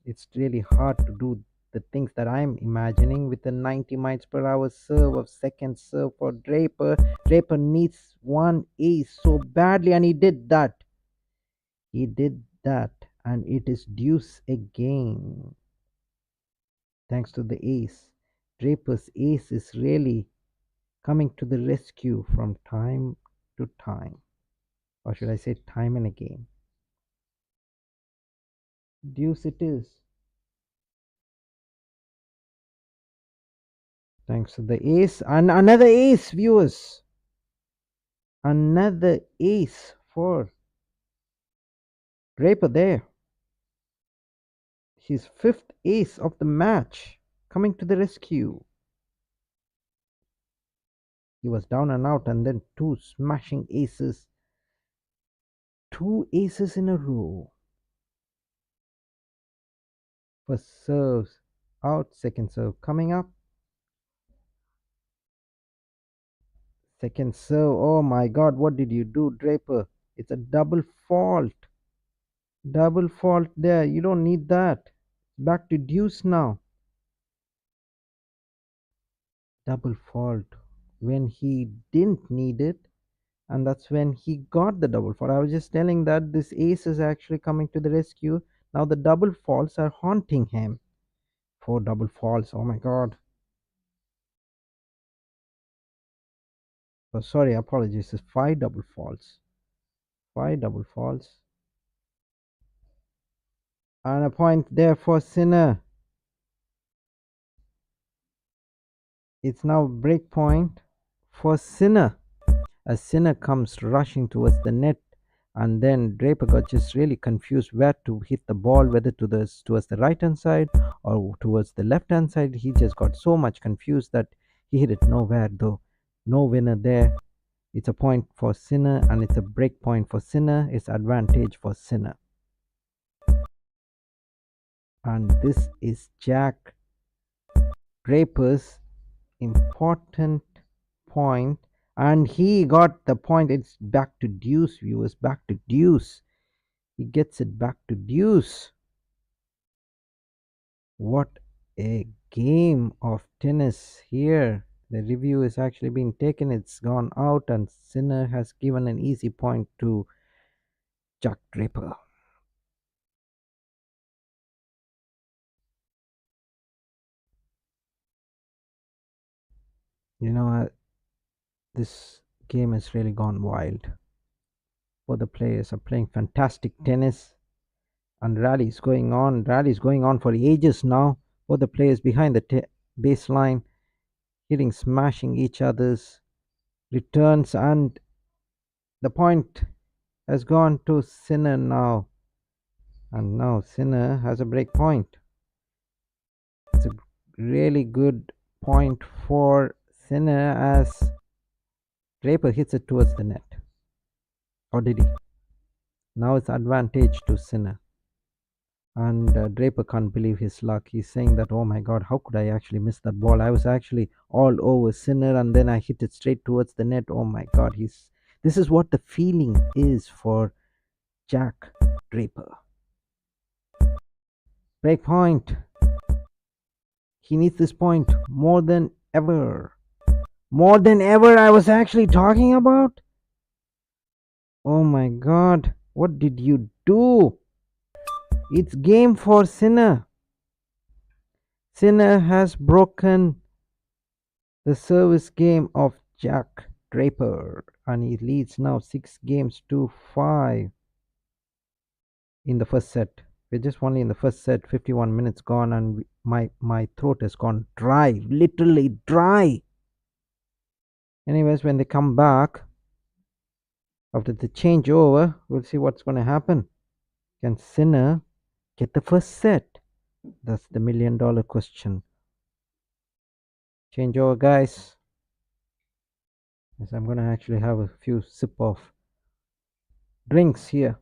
it's really hard to do the things that I'm imagining with a 90 miles per hour serve of second serve for Draper. Draper needs one ace so badly, and he did that. He did that, and it is deuce again. Thanks to the ace. Draper's ace is really coming to the rescue from time to time. Or should I say time and again? Deuce it is. Thanks to the ace. And another ace, viewers. Another ace for Draper there. His fifth ace of the match coming to the rescue. He was down and out, and then 2 smashing aces. 2 aces in a row. First serves out, second serve coming up. Second serve, oh my god, what did you do, Draper? It's a double fault. Double fault there, you don't need that. Back to deuce now. Double fault when he didn't need it, and that's when he got the double fault. I was just telling that this ace is actually coming to the rescue. Now the double faults are haunting him. 4 double faults, oh my god. Oh, sorry, apologies, it's 5 double faults. 5 double faults. And a point there for Sinner. It's now break point for Sinner. As Sinner comes rushing towards the net, and then Draper got just really confused where to hit the ball, whether towards the right hand side or towards the left hand side. He just got so much confused that he hit it nowhere, though. No winner there. It's a point for Sinner, and it's a break point for Sinner. It's advantage for Sinner. And this is Jack Draper's important point, and he got the point. It's back to deuce, viewers. Back to deuce. He gets it back to deuce. What a game of tennis here. The review is actually being taken, it's gone out, and Sinner has given an easy point to Jack Draper. You know, this game has really gone wild. Both the players are playing fantastic tennis, and rallies going on for ages now. Both the players behind the baseline, hitting, smashing each other's returns, and the point has gone to Sinner now. And now Sinner has a break point. It's a really good point for Sinner as Draper hits it towards the net. Or did he? Now it's advantage to Sinner. And Draper can't believe his luck. He's saying that, oh my god, how could I actually miss that ball? I was actually all over Sinner and then I hit it straight towards the net. Oh my god, this is what the feeling is for Jack Draper. Break point. He needs this point more than ever. More than ever, I was actually talking about. Oh my god, what did you do? It's game for Sinner. Sinner has broken the service game of Jack Draper and he leads now 6 games to 5 in the first set. We're just only in the first set, 51 minutes gone, and my throat has gone dry, literally dry. Anyways, when they come back after the changeover, we'll see what's going to happen. Can Sinner get the first set? That's the $1,000,000 question. Changeover, guys. Yes, I'm going to actually have a few sip of drinks here.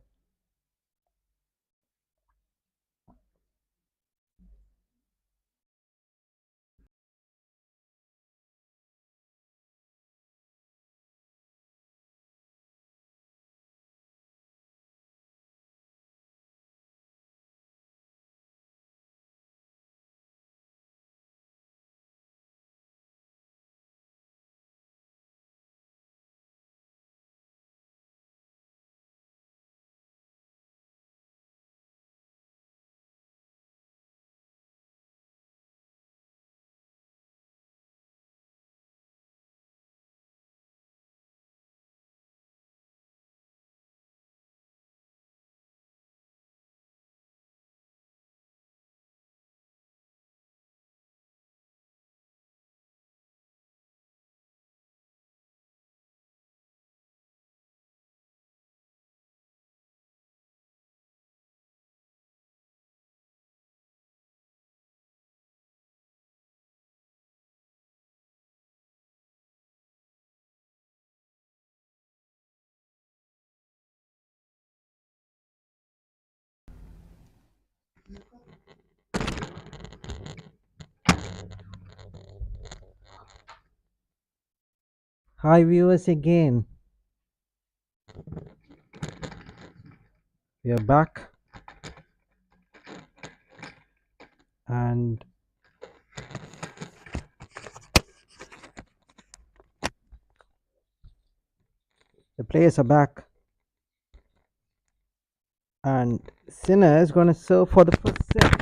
Hi, viewers, again. We are back. And the players are back. And Sinner is going to serve for the first set.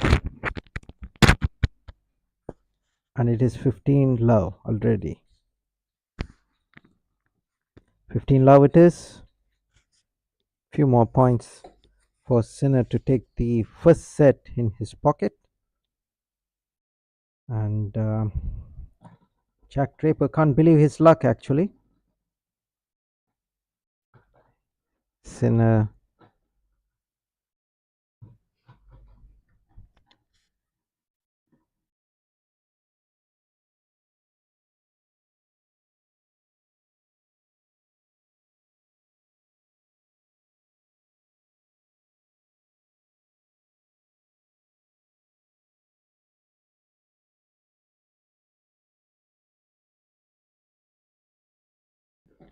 And it is 15-love already. 15-love it is. Few more points for Sinner to take the first set in his pocket. And Jack Draper can't believe his luck actually. Sinner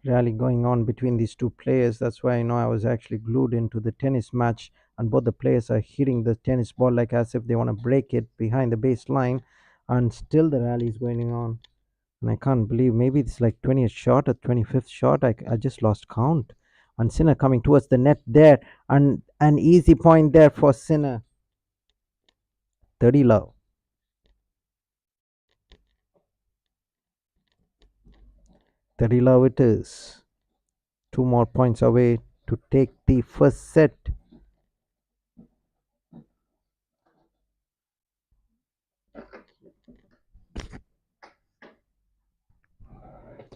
rally going on between these two players. That's why I know I was actually glued into the tennis match and both the players are hitting the tennis ball like as if they want to break it behind the baseline, and still the rally is going on. And I can't believe maybe it's like 20th shot or 25th shot. I just lost count. And Sinner coming towards the net there, and an easy point there for Sinner. 30 love. 30 love it is. Two more points away to take the first set.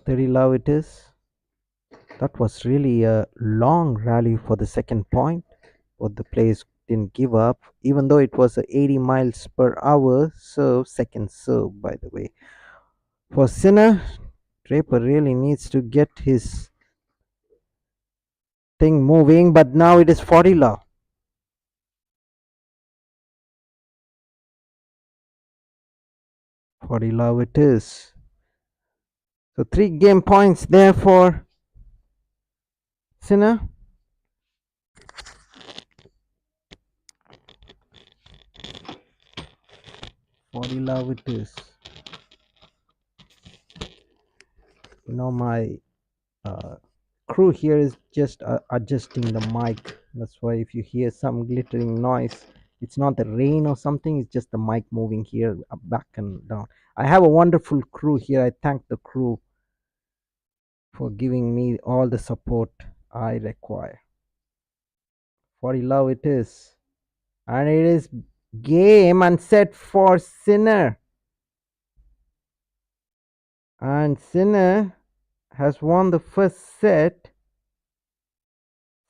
30 love it is. That was really a long rally for the second point. But the players didn't give up, even though it was a 80 miles per hour serve, second serve, by the way. For Sinner, Draper really needs to get his thing moving, but now it is 40 love. 40 love it is. So 3 game points there for Sinner. 40 love it is. My crew here is just adjusting the mic. That's why if you hear some glittering noise, it's not the rain or something, it's just the mic moving here back and down. I have a wonderful crew here. I thank the crew for giving me all the support I require. 40 love it is. And it is game and set for Sinner. And Sinner has won the first set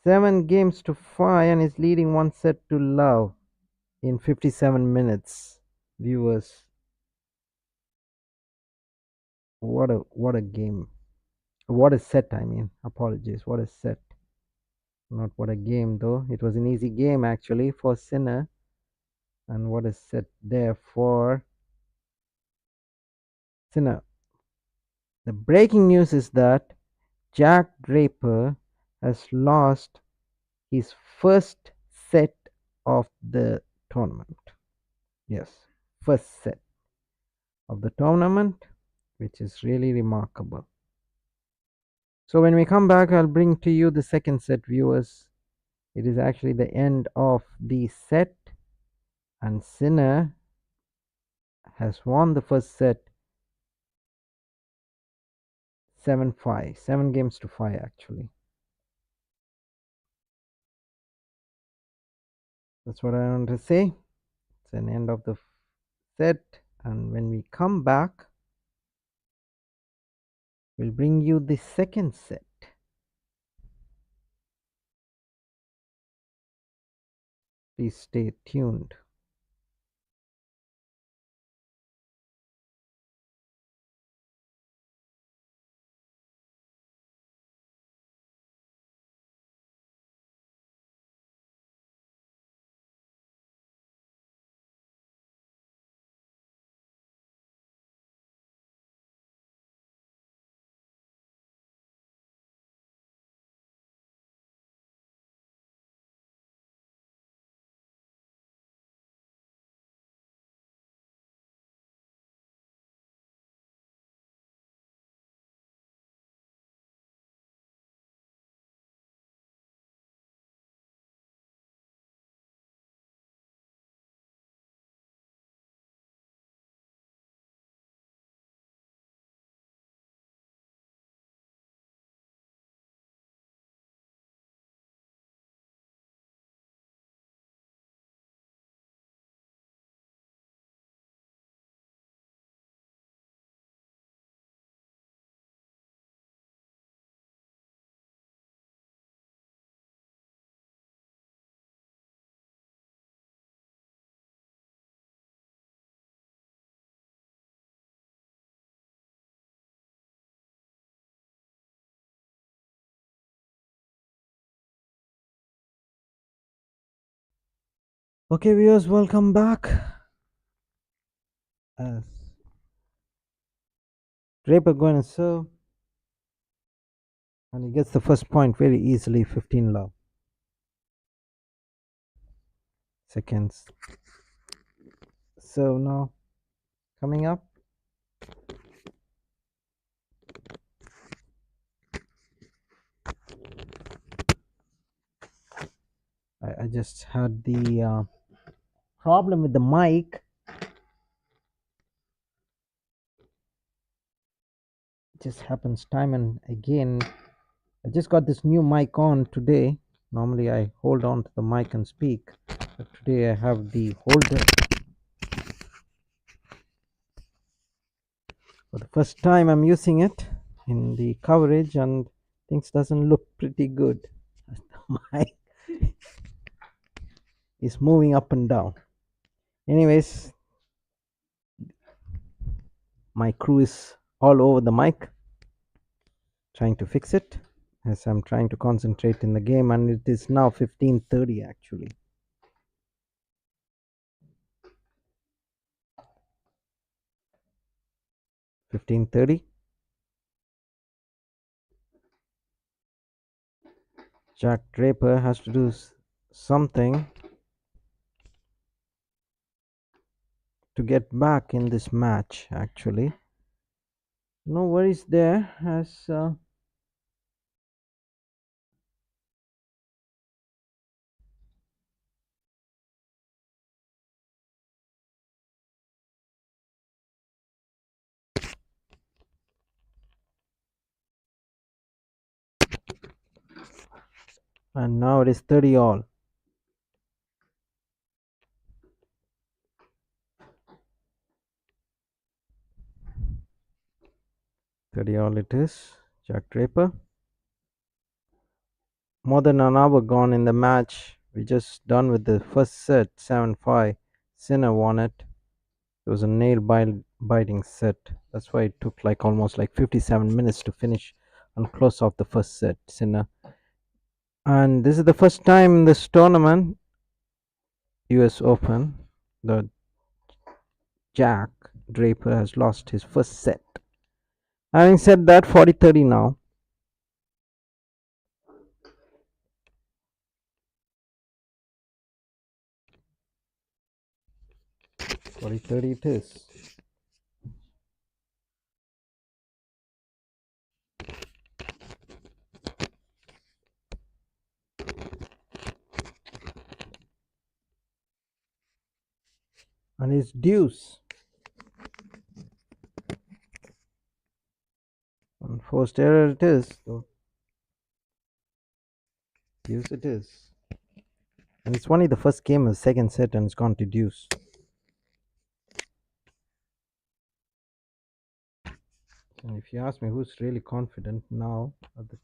7 games to 5 and is leading one set to love in 57 minutes. Viewers, what a game. What a set, I mean. Apologies. What a set. Not what a game though. It was an easy game actually for Sinner. And what a set there for Sinner. The breaking news is that Jack Draper has lost his first set of the tournament. Yes, first set of the tournament, which is really remarkable. So when we come back, I'll bring to you the second set, viewers. It is actually the end of the set, and Sinner has won the first set 7-5, 7 games to 5 actually. That's what I want to say. It's an end of the set, and when we come back, we'll bring you the second set. Please stay tuned. Okay, viewers, welcome back. As Draper going to serve, and he gets the first point very easily, 15 love. seconds. So now coming up. I just had the problem with the mic. It just happens time and again. I just got this new mic on today. Normally I hold on to the mic and speak, but today I have the holder. For the first time I'm using it in the coverage and things doesn't look pretty good. The mic is moving up and down. Anyways, my crew is all over the mic trying to fix it as I'm trying to concentrate in the game, and it is now 15:30 actually. 15:30. Jack Draper has to do something to get back in this match actually. No worries there, as and now it is 30 all. 30 all it is. Jack Draper. More than an hour gone in the match. We just done with the first set, 7-5. Sinner won it. It was a biting set. That's why it took like almost like 57 minutes to finish and close off the first set. Sinner. And this is the first time in this tournament, US Open, the Jack Draper has lost his first set. Having said that, 40-30 now. 40-30 it is. And it's deuce. Unforced error it is. So deuce it is. And it's only the first game of the second set and it's gone to deuce. And if you ask me who's really confident now at the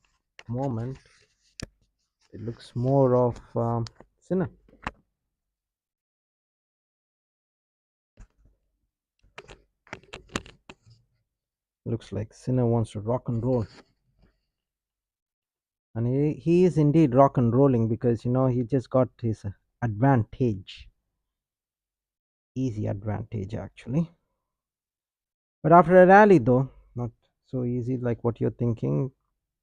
moment, it looks more of Sinner. Looks like Sinner wants to rock and roll. And he is indeed rock and rolling, because he just got his advantage. Easy advantage actually. But after a rally though, not so easy like what you're thinking.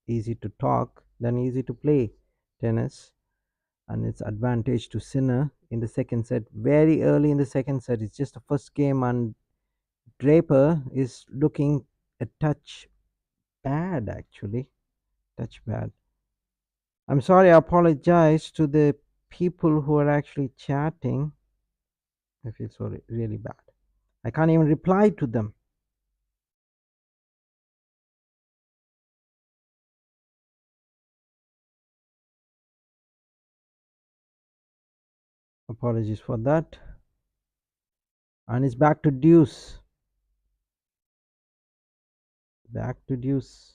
Easy to talk, then easy to play tennis. And it's advantage to Sinner in the second set. Very early in the second set. It's just the first game and Draper is looking a touch bad actually. Touch bad. I'm sorry, I apologize to the people who are actually chatting. I feel so really bad. I can't even reply to them. Apologies for that. And it's back to deuce. Back to deuce.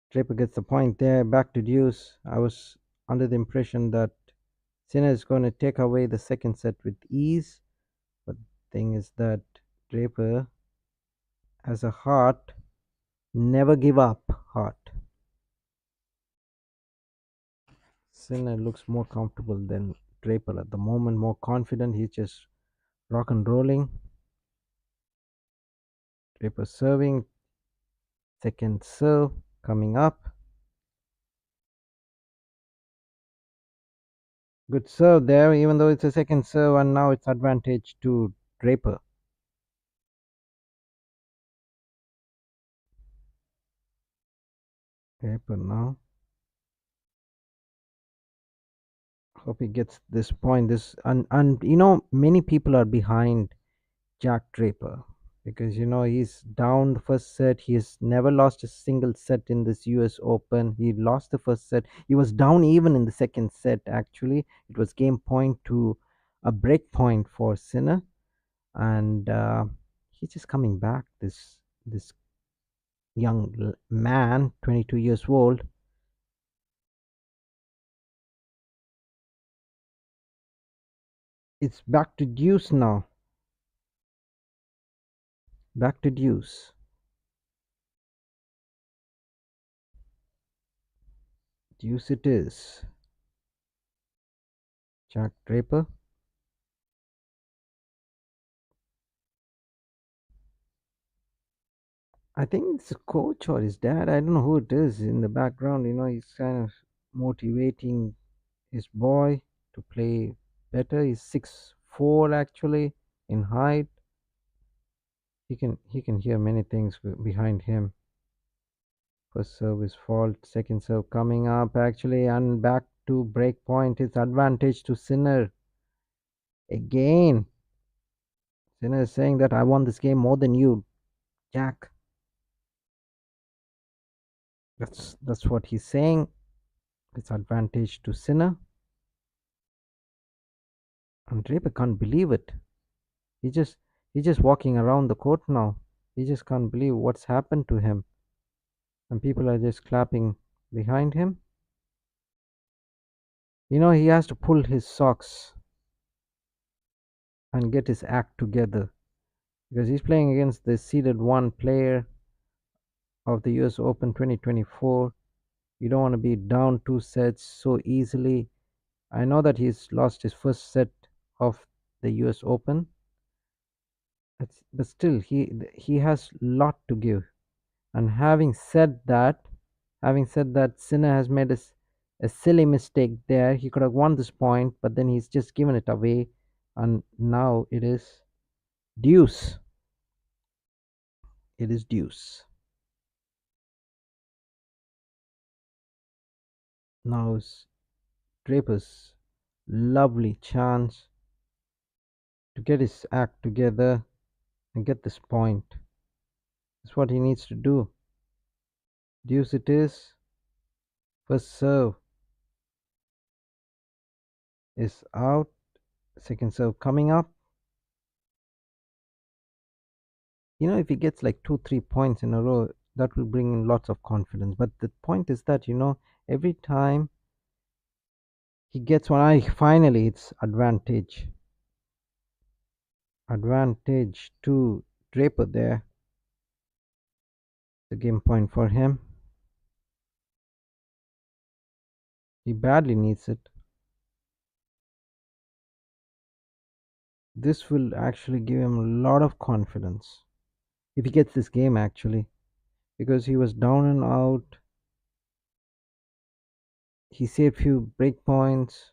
Draper gets the point there. Back to deuce. I was under the impression that Sinner is going to take away the second set with ease. But the thing is that Draper has a heart. Never give up heart. Sinner looks more comfortable than Draper at the moment. More confident. He's just rock and rolling. Draper serving. Second serve coming up. Good serve there, even though it's a second serve, and now it's advantage to Draper. Draper now. Hope he gets this point. This and many people are behind Jack Draper because he's down the first set. He's never lost a single set in this US Open. He lost the first set. He was down even in the second set actually. It was game point to a break point for Sinner, and he's just coming back. This young man, 22 years old. It's back to deuce now. Back to deuce. Deuce it is. Jack Draper. I think it's a coach or his dad. I don't know who it is in the background. He's kind of motivating his boy to play better. He's 6'4" actually in height. He can hear many things behind him. First serve is fault. Second serve coming up actually, and back to break point. It's advantage to Sinner again. Sinner is saying that I won this game more than you, Jack. That's what he's saying. It's advantage to Sinner. And Draper can't believe it. He just he's just walking around the court now. He just can't believe what's happened to him. And people are just clapping behind him. He has to pull his socks and get his act together because he's playing against the seeded one player of the US Open 2024. You don't want to be down two sets so easily. I know that he's lost his first set of the US Open, but still he has lot to give. And having said that, Sinner has made a silly mistake there. He could have won this point, but then he's just given it away, and now it is deuce. It is deuce. Now is Draper's lovely chance to get his act together and get this point. That's what he needs to do. Deuce it is. First serve is out. Second serve coming up. If he gets like 2 3 points in a row, that will bring in lots of confidence. But the point is that every time he gets one, finally it's advantage to Draper there. The game point for him. He badly needs it. This will actually give him a lot of confidence if he gets this game actually, because he was down and out. He saved few break points,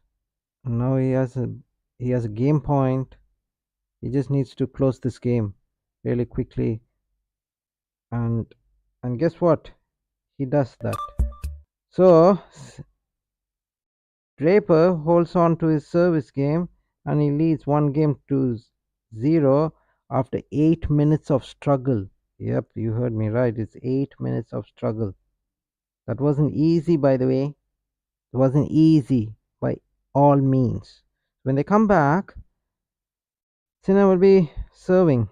and now he has a game point. He just needs to close this game really quickly, and guess what? He does that. So Draper holds on to his service game, and he leads one game to 0 after 8 minutes of struggle. Yep, you heard me right. It's 8 minutes of struggle. That wasn't easy, by the way. It wasn't easy by all means. When they come back, Sinner will be serving.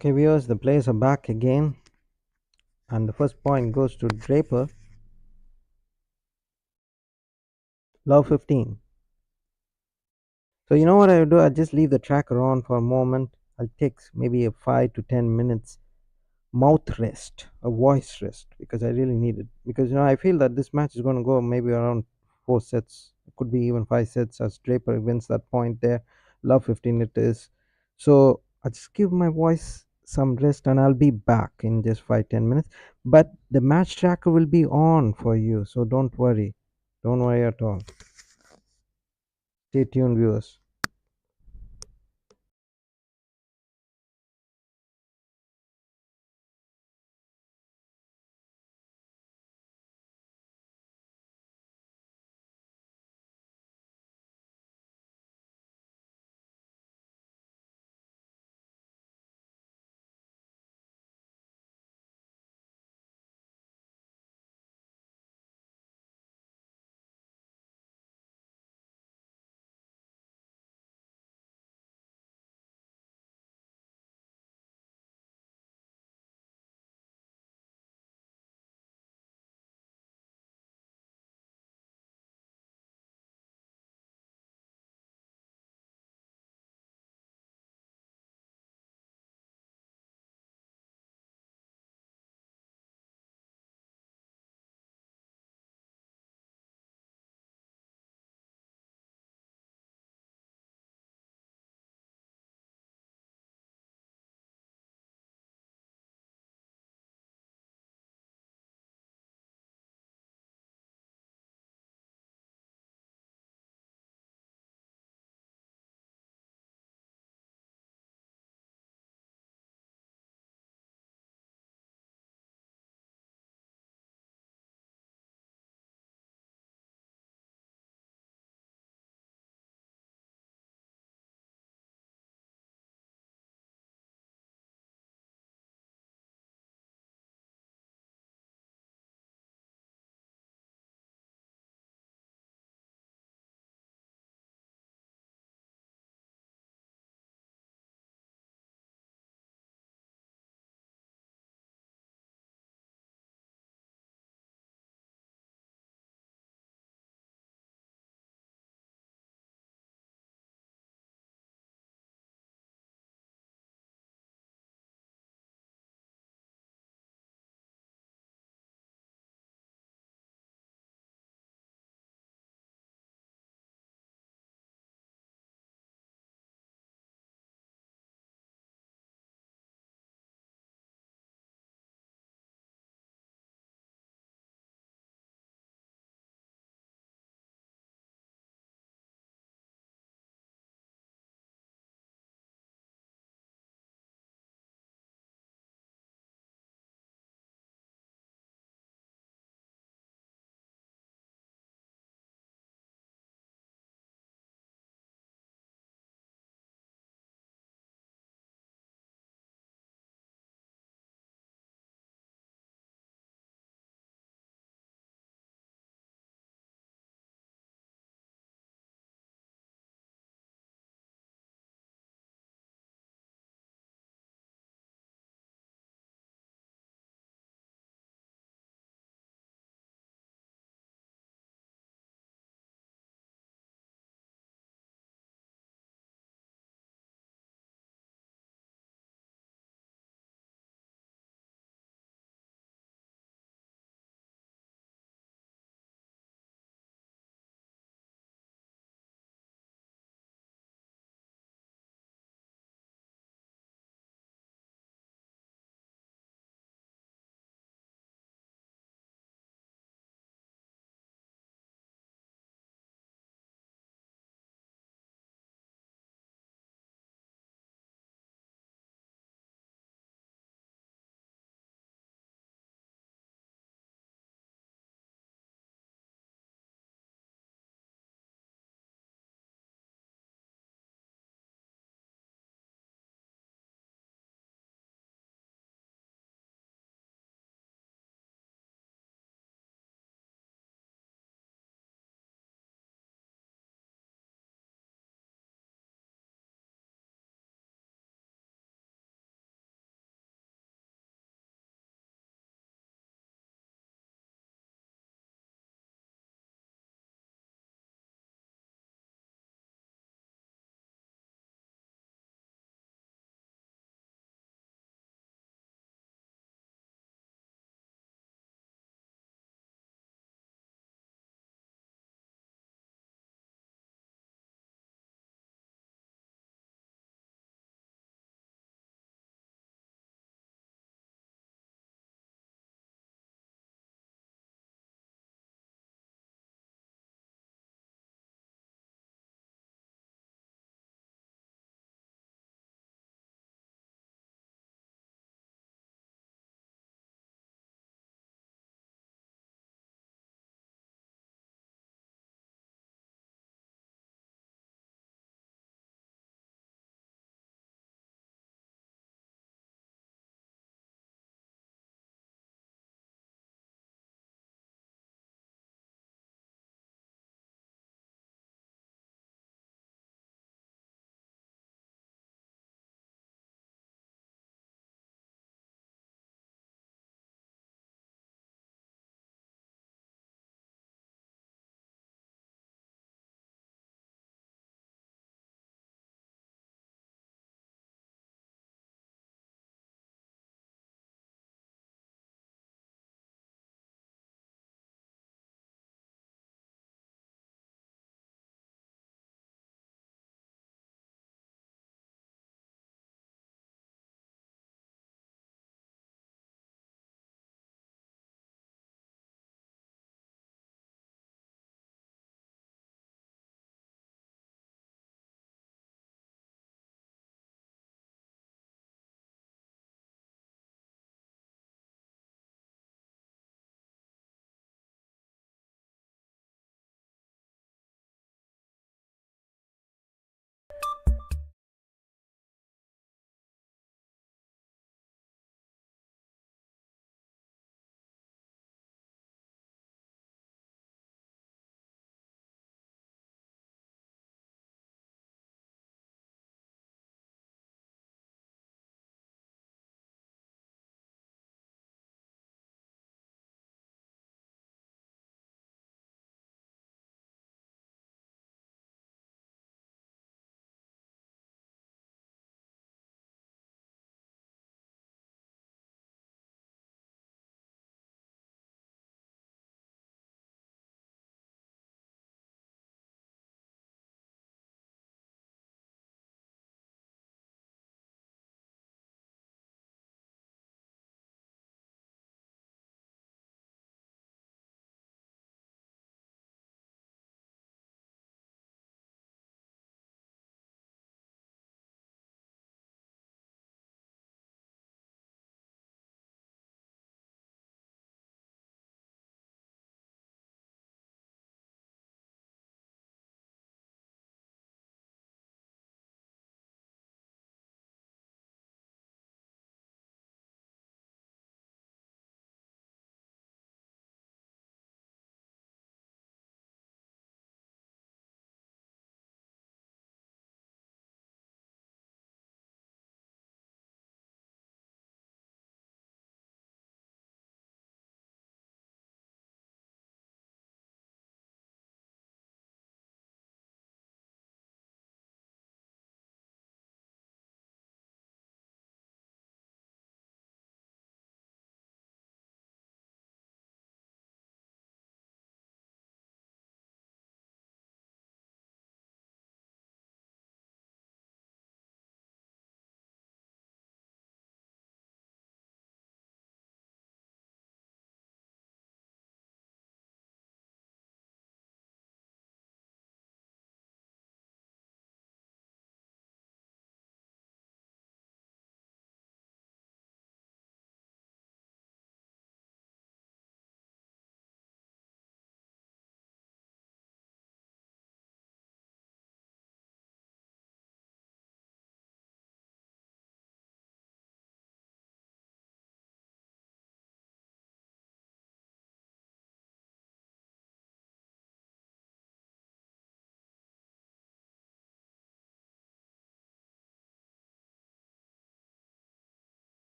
Okay, viewers, the players are back again, and the first point goes to Draper. Love 15. So you know what I do? I just leave the tracker on for a moment. I'll take maybe a 5 to 10 minutes mouth rest, a voice rest, because I really need it. Because I feel that this match is going to go maybe around 4 sets. It could be even 5 sets as Draper wins that point there. Love 15 it is. So I just give my voice some rest, and I'll be back in just 5 10 minutes. But the match tracker will be on for you, so don't worry. Don't worry at all. Stay tuned, viewers.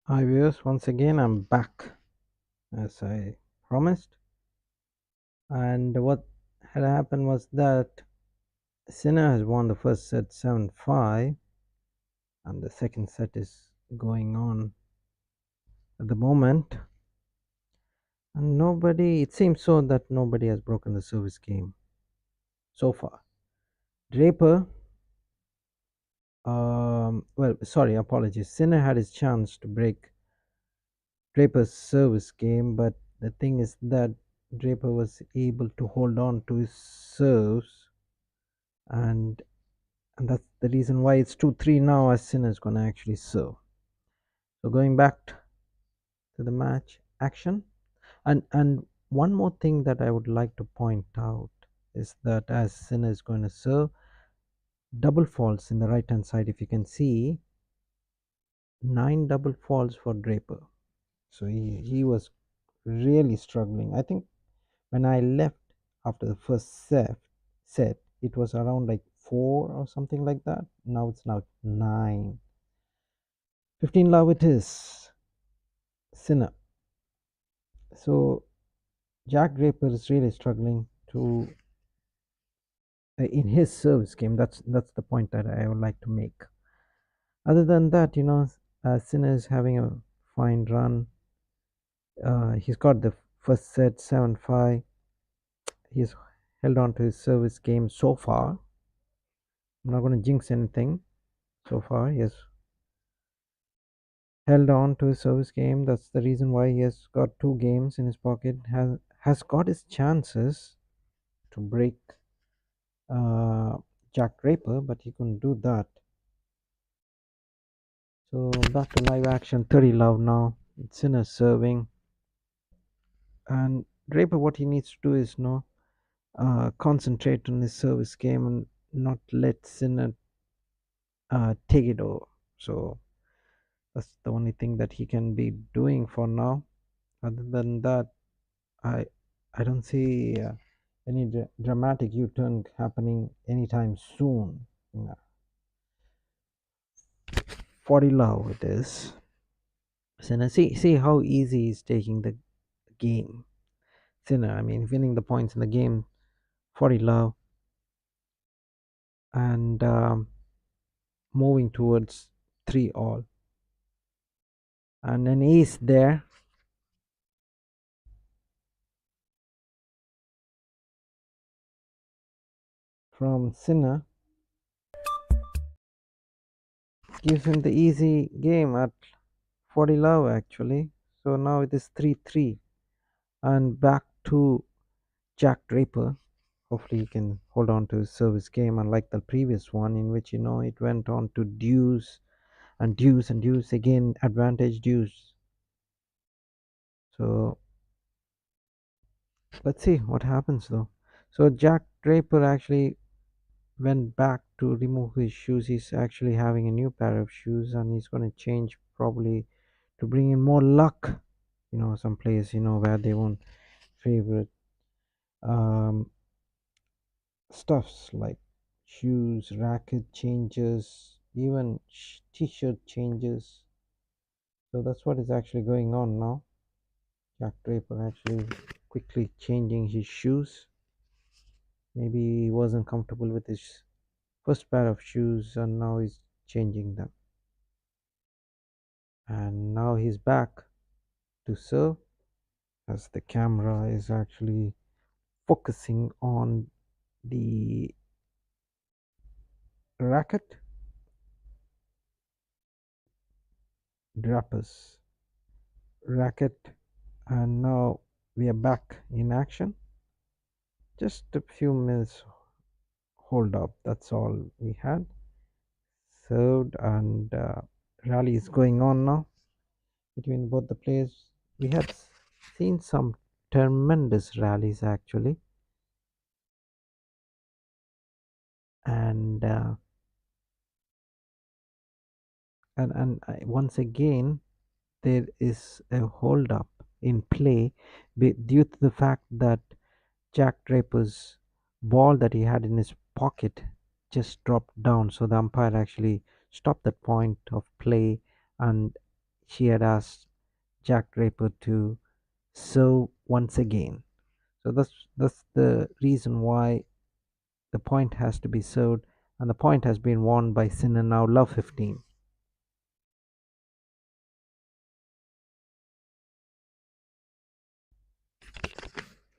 Hi viewers, once again I'm back as I promised. And what had happened was that Sinner has won the first set 7-5, and the second set is going on at the moment. And it seems so that nobody has broken the service game so far. Draper, sorry, apologies. Sinner had his chance to break Draper's service game, but the thing is that Draper was able to hold on to his serves, and that's the reason why it's 2-3 now, as Sinner is going to actually serve. So going back to the match action, and one more thing that I would like to point out is that as Sinner is going to serve, double faults in the right hand side, if you can see, 9 double faults for Draper. So he was really struggling. I think when I left after the first set, it was around like 4 or something like that. Now it's now 9. 15 love it is. Sinner. So Jack Draper is really struggling to in his service game. That's the point that I would like to make. Other than that, Sinner is having a fine run. He's got the first set 7-5. He's held on to his service game so far. I'm not going to jinx anything. So far, he has held on to his service game. That's the reason why he has got 2 games in his pocket. Has got his chances to break uh, Jack Draper, but he couldn't do that. So back to live action. 30 love now. It's Sinner serving, and Draper, what he needs to do is concentrate on his service game and not let Sinner take it over. So that's the only thing that he can be doing for now. Other than that, I I don't see any dramatic U-turn happening anytime soon. Yeah. 40 love it is. Sinner, see how easy he's taking the game. Sinner, I mean, winning the points in the game. 40 love, and moving towards 3 all, and an ace there from Sinner gives him the easy game at 40 love actually. So now it is 3-3, and back to Jack Draper. Hopefully he can hold on to his service game, unlike the previous one in which it went on to deuce and deuce and deuce again, advantage deuce. So let's see what happens though. So Jack Draper actually went back to remove his shoes. He's actually having a new pair of shoes, and he's going to change probably to bring in more luck. Some players where they want favorite um, stuffs like shoes, racket changes, even t-shirt changes. So that's what is actually going on now. Jack Draper actually quickly changing his shoes. Maybe he wasn't comfortable with his first pair of shoes, and now he's changing them. And now he's back to serve, as the camera is actually focusing on the racket. Drapers racket, and now we are back in action. Just a few minutes hold up, that's all we had. Served, and rally is going on now between both the players. We had seen some tremendous rallies actually, and once again there is a hold up in play due to the fact that Jack Draper's ball that he had in his pocket just dropped down. So the umpire actually stopped that point of play, and she had asked Jack Draper to serve once again. So that's the reason why the point has to be served, and the point has been won by Sinner. Now love 15.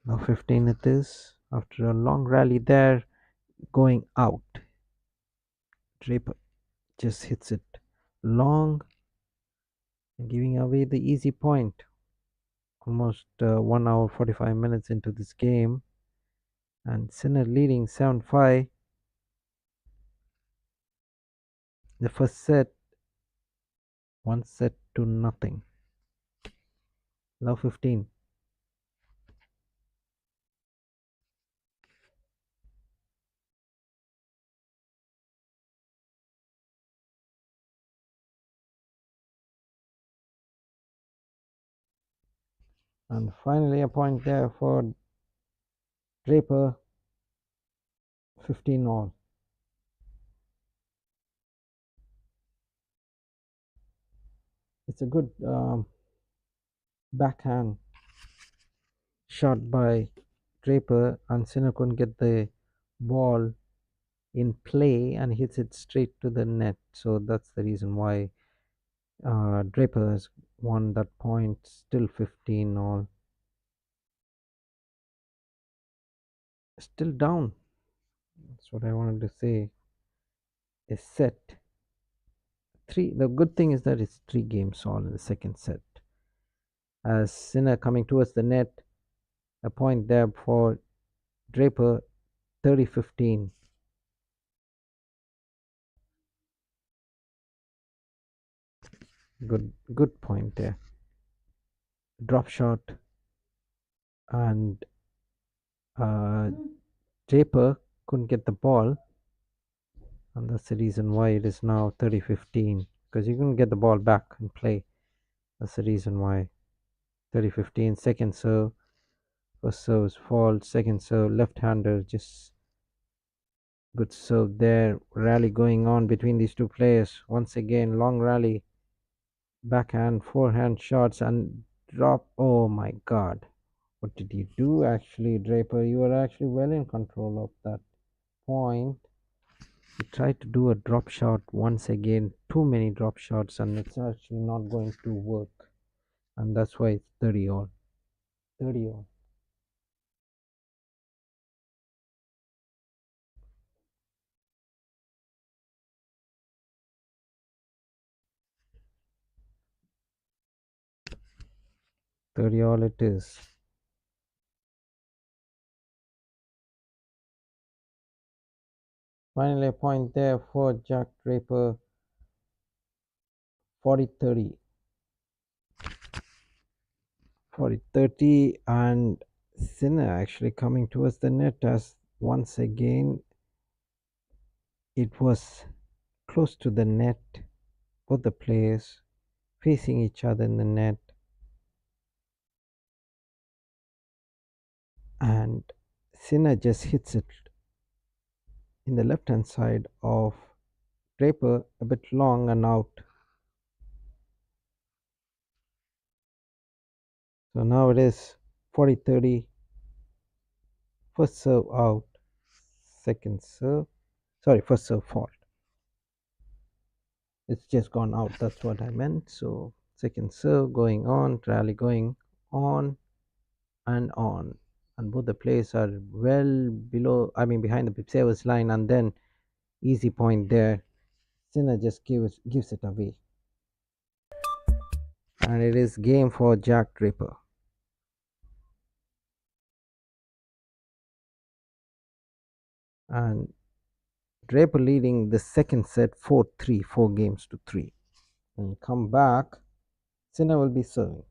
Love 15 it is. After a long rally there, going out. Draper just hits it long, giving away the easy point. Almost 1 hour 45 minutes into this game, and Sinner leading 7-5. The first set, 1-0. Love 15. And finally, a point there for Draper, 15 all. It's a good backhand shot by Draper, and Sinner couldn't get the ball in play and hits it straight to the net. So that's the reason why Draper has won that point. Still 15 all. Still down. That's what I wanted to say. A set three. The good thing is that it's 3 games all in the second set. As Sinner coming towards the net, a point there for Draper, 30-15. Good point there. Drop shot, and uh, Draper couldn't get the ball, and that's the reason why it is now 30-15, because you couldn't get the ball back and play. That's the reason why 30-15. Second serve, first serve is fault. Second serve, left-hander, just good serve there. Rally going on between these two players. Once again, long rally, backhand, forehand shots, and drop. Oh my God. What did you do actually, Draper? You were actually well in control of that point. You tried to do a drop shot once again. Too many drop shots, and it's actually not going to work. And that's why it's 30 all. 30 all. 30 all it is. Finally, a point there for Jack Draper. 40-30. 40-30, and Sinner actually coming towards the net, as once again it was close to the net. Both the players facing each other in the net, and Sinner just hits it in the left hand side of Draper, a bit long and out. So now it is 40-30. First serve out, second serve. Sorry, first serve fault. It's just gone out. That's what I meant. So second serve going on, rally going on and on. And both the players are well below, I mean, behind the server's line, and then easy point there. Sinner just gives it away. And it is game for Jack Draper. And Draper leading the second set 4-3, 4 games to 3. When you come back, Sinner will be serving.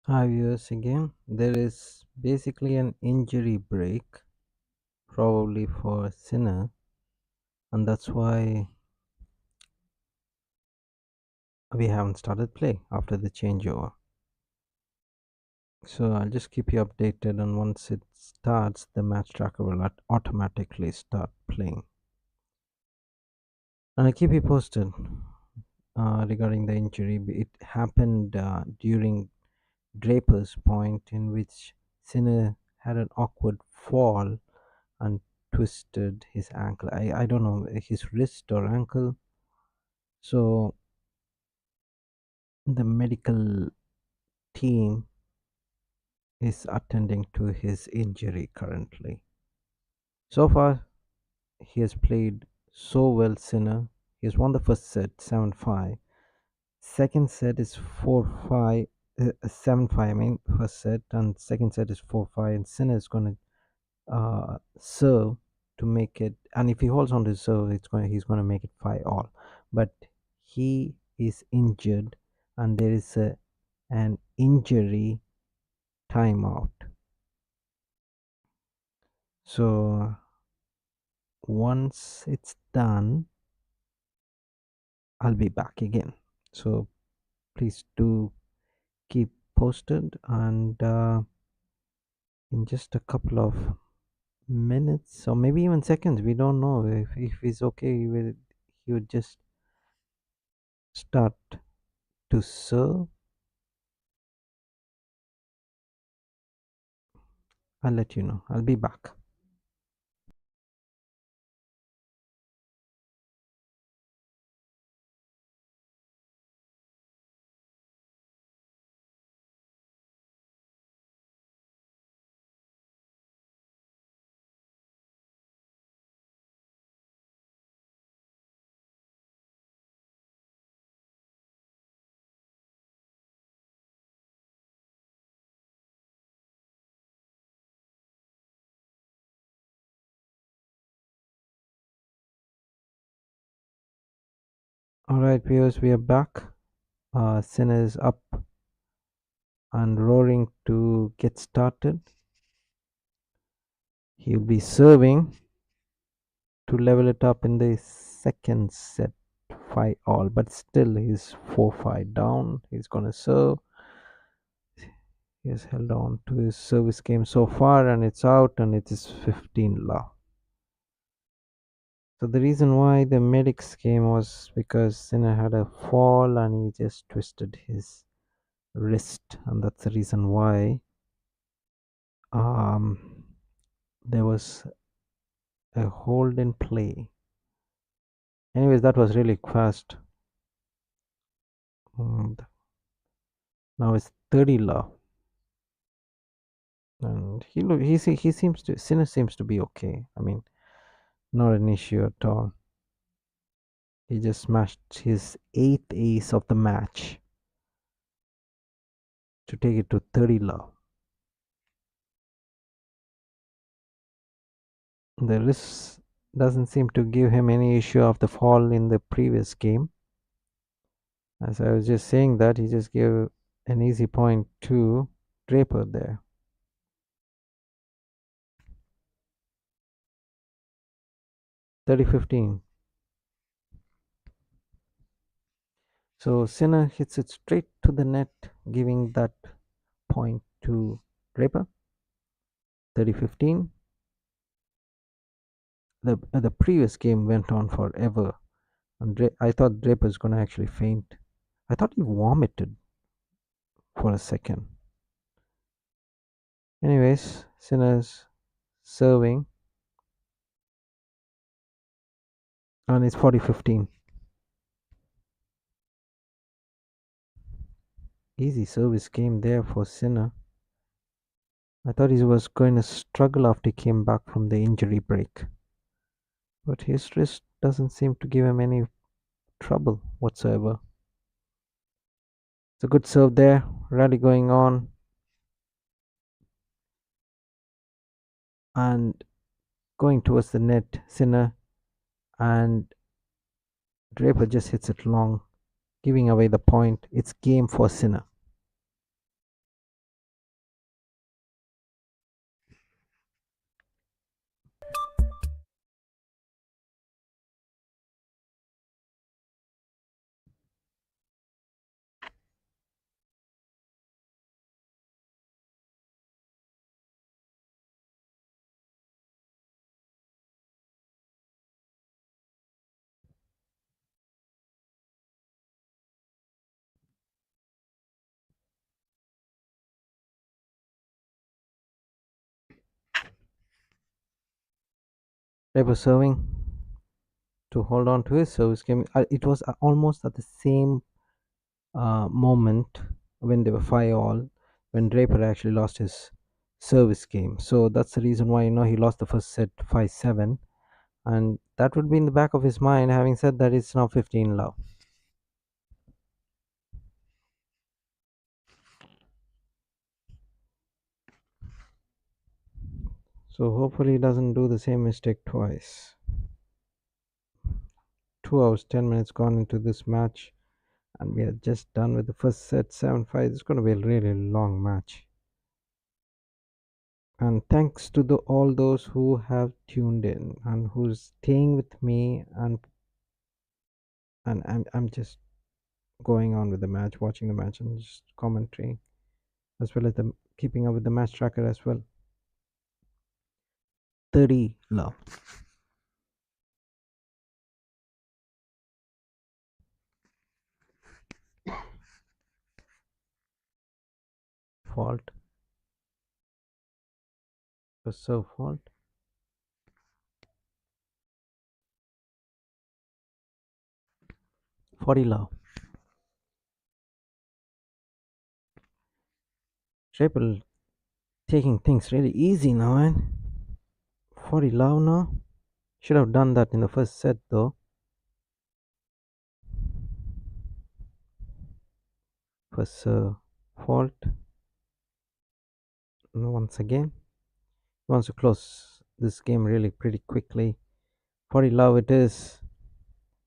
Hi viewers again. There is basically an injury break, probably for Sinner, and that's why we haven't started play after the changeover. So I'll just keep you updated, and once it starts, the match tracker will automatically start playing. And I'll keep you posted regarding the injury. It happened during Draper's point, in which Sinner had an awkward fall and twisted his ankle. I don't know, his wrist or ankle. So the medical team is attending to his injury currently. So far, he has played so well, Sinner. He has won the first set 7-5. Second set is 4-5, 7-5. I mean, first set, and second set is 4-5. And Sinner is going to serve to make it, and if he holds on to serve, he's going to make it 5 all. But he is injured, and there is an injury timeout. So once it's done, I'll be back again. So please do keep posted, and in just a couple of minutes or maybe even seconds, we don't know if he's okay with, he would just start to serve. I'll let you know. I'll be back. All right, viewers, we are back. Sin is up and roaring to get started. He'll be serving to level it up in the second set, 5 all, but still he's 4-5 down. He's gonna serve. He has held on to his service game so far, and it's out, and it is 15 love. So the reason why the medics came was because Sinner had a fall and he just twisted his wrist, and that's the reason why um, there was a hold in play. Anyways, that was really fast. And now it's 30 love, and he seems to, Sinner seems to be okay. I mean, not an issue at all. He just smashed his eighth ace of the match to take it to 30 love. The wrist doesn't seem to give him any issue of the fall in the previous game. As I was just saying that, he just gave an easy point to Draper there. 30-15. So Sinner hits it straight to the net, giving that point to Draper. 30-15. The previous game went on forever, and I thought Draper's gonna actually faint. I thought he vomited for a second. Anyways, Sinner's serving, and it's 40-15. Easy service game there for Sinner. I thought he was going to struggle after he came back from the injury break, but his wrist doesn't seem to give him any trouble whatsoever. It's a good serve there, rally going on, and going towards the net. Sinner, and Draper just hits it long, giving away the point. It's game for Sinner. Draper serving to hold on to his service game. It was almost at the same moment when they were 5 all, when Draper actually lost his service game. So that's the reason why he lost the first set 5-7, and that would be in the back of his mind. Having said that, it's now 15 love. So hopefully he doesn't do the same mistake twice. 2 hours 10 minutes gone into this match, and we are just done with the first set 7-5. It's going to be a really long match. And thanks to all those who have tuned in and who's staying with me, and I'm just going on with the match, watching the match, and just commentary, as well as the keeping up with the match tracker as well. 30 love. Fault. First serve fault. 40 love. Triple taking things really easy now, man. 40 love now. Should have done that in the first set though. First serve fault. And once again, he wants to close this game really pretty quickly. 40 love it is.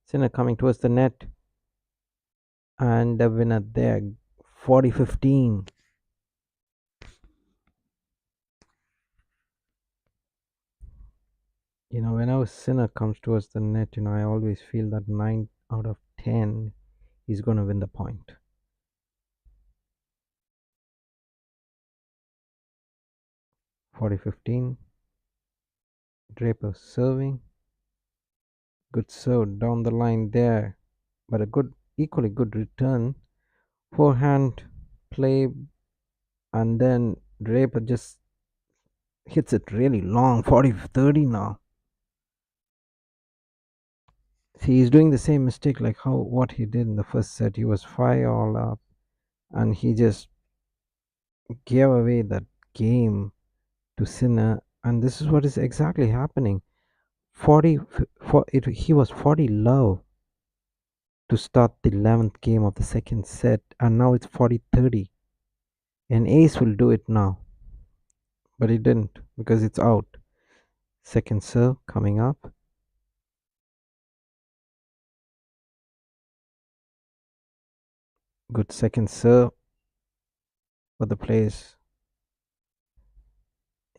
Sinner coming towards the net, and the winner there, 40-15. Whenever Sinner comes towards the net, I always feel that 9 out of 10 he's going to win the point. 40-15. Draper serving. Good serve down the line there, but a equally good return. Forehand play, and then Draper just hits it really long. 40-30 now. See, he's doing the same mistake like what he did in the first set. He was 5 all up, and he just gave away that game to Sinner, and this is what is exactly happening. 40 he was 40 love to start the 11th game of the second set, and now it's 40-30. An ace will do it now, but he didn't because it's out. Second serve coming up. Good second serve, but the players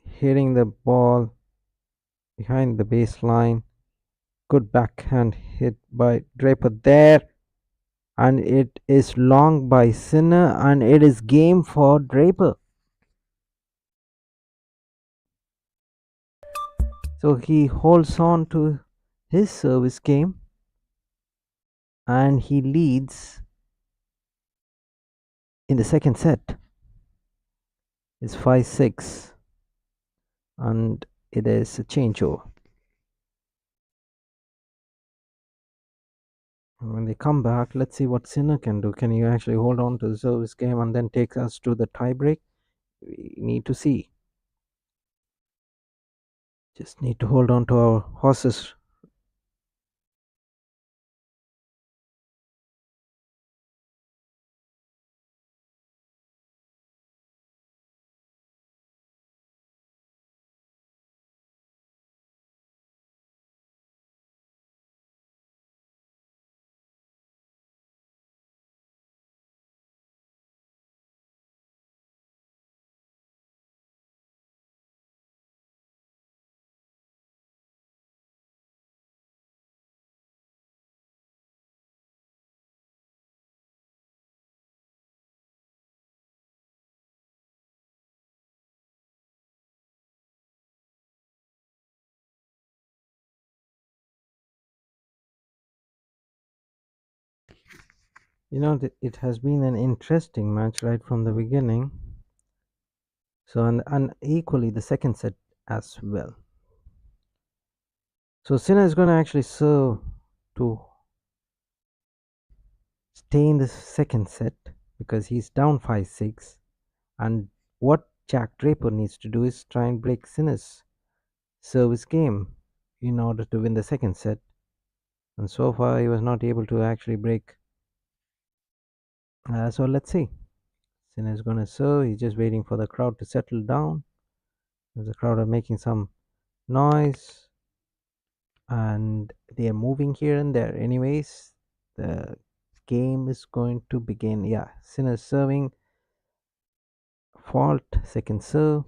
hitting the ball behind the baseline. Good backhand hit by Draper there, and it is long by Sinner, and it is game for Draper. So he holds on to his service game, and he leads in the second set. It's 5-6, and it is a changeover. And when they come back, let's see what Sinner can do. Can he actually hold on to the service game and then take us to the tiebreak? We need to see. Just need to hold on to our horses. It has been an interesting match right from the beginning. So, and equally the second set as well. So Sinner is going to actually serve to stay in the second set because he's down 5-6. And what Jack Draper needs to do is try and break Sinner's service game in order to win the second set. And so far, he was not able to actually break. So let's see. Sinner is going to serve. He's just waiting for the crowd to settle down. The crowd are making some noise and they are moving here and there. Anyways, the game is going to begin. Yeah, Sinner serving. Fault, second serve.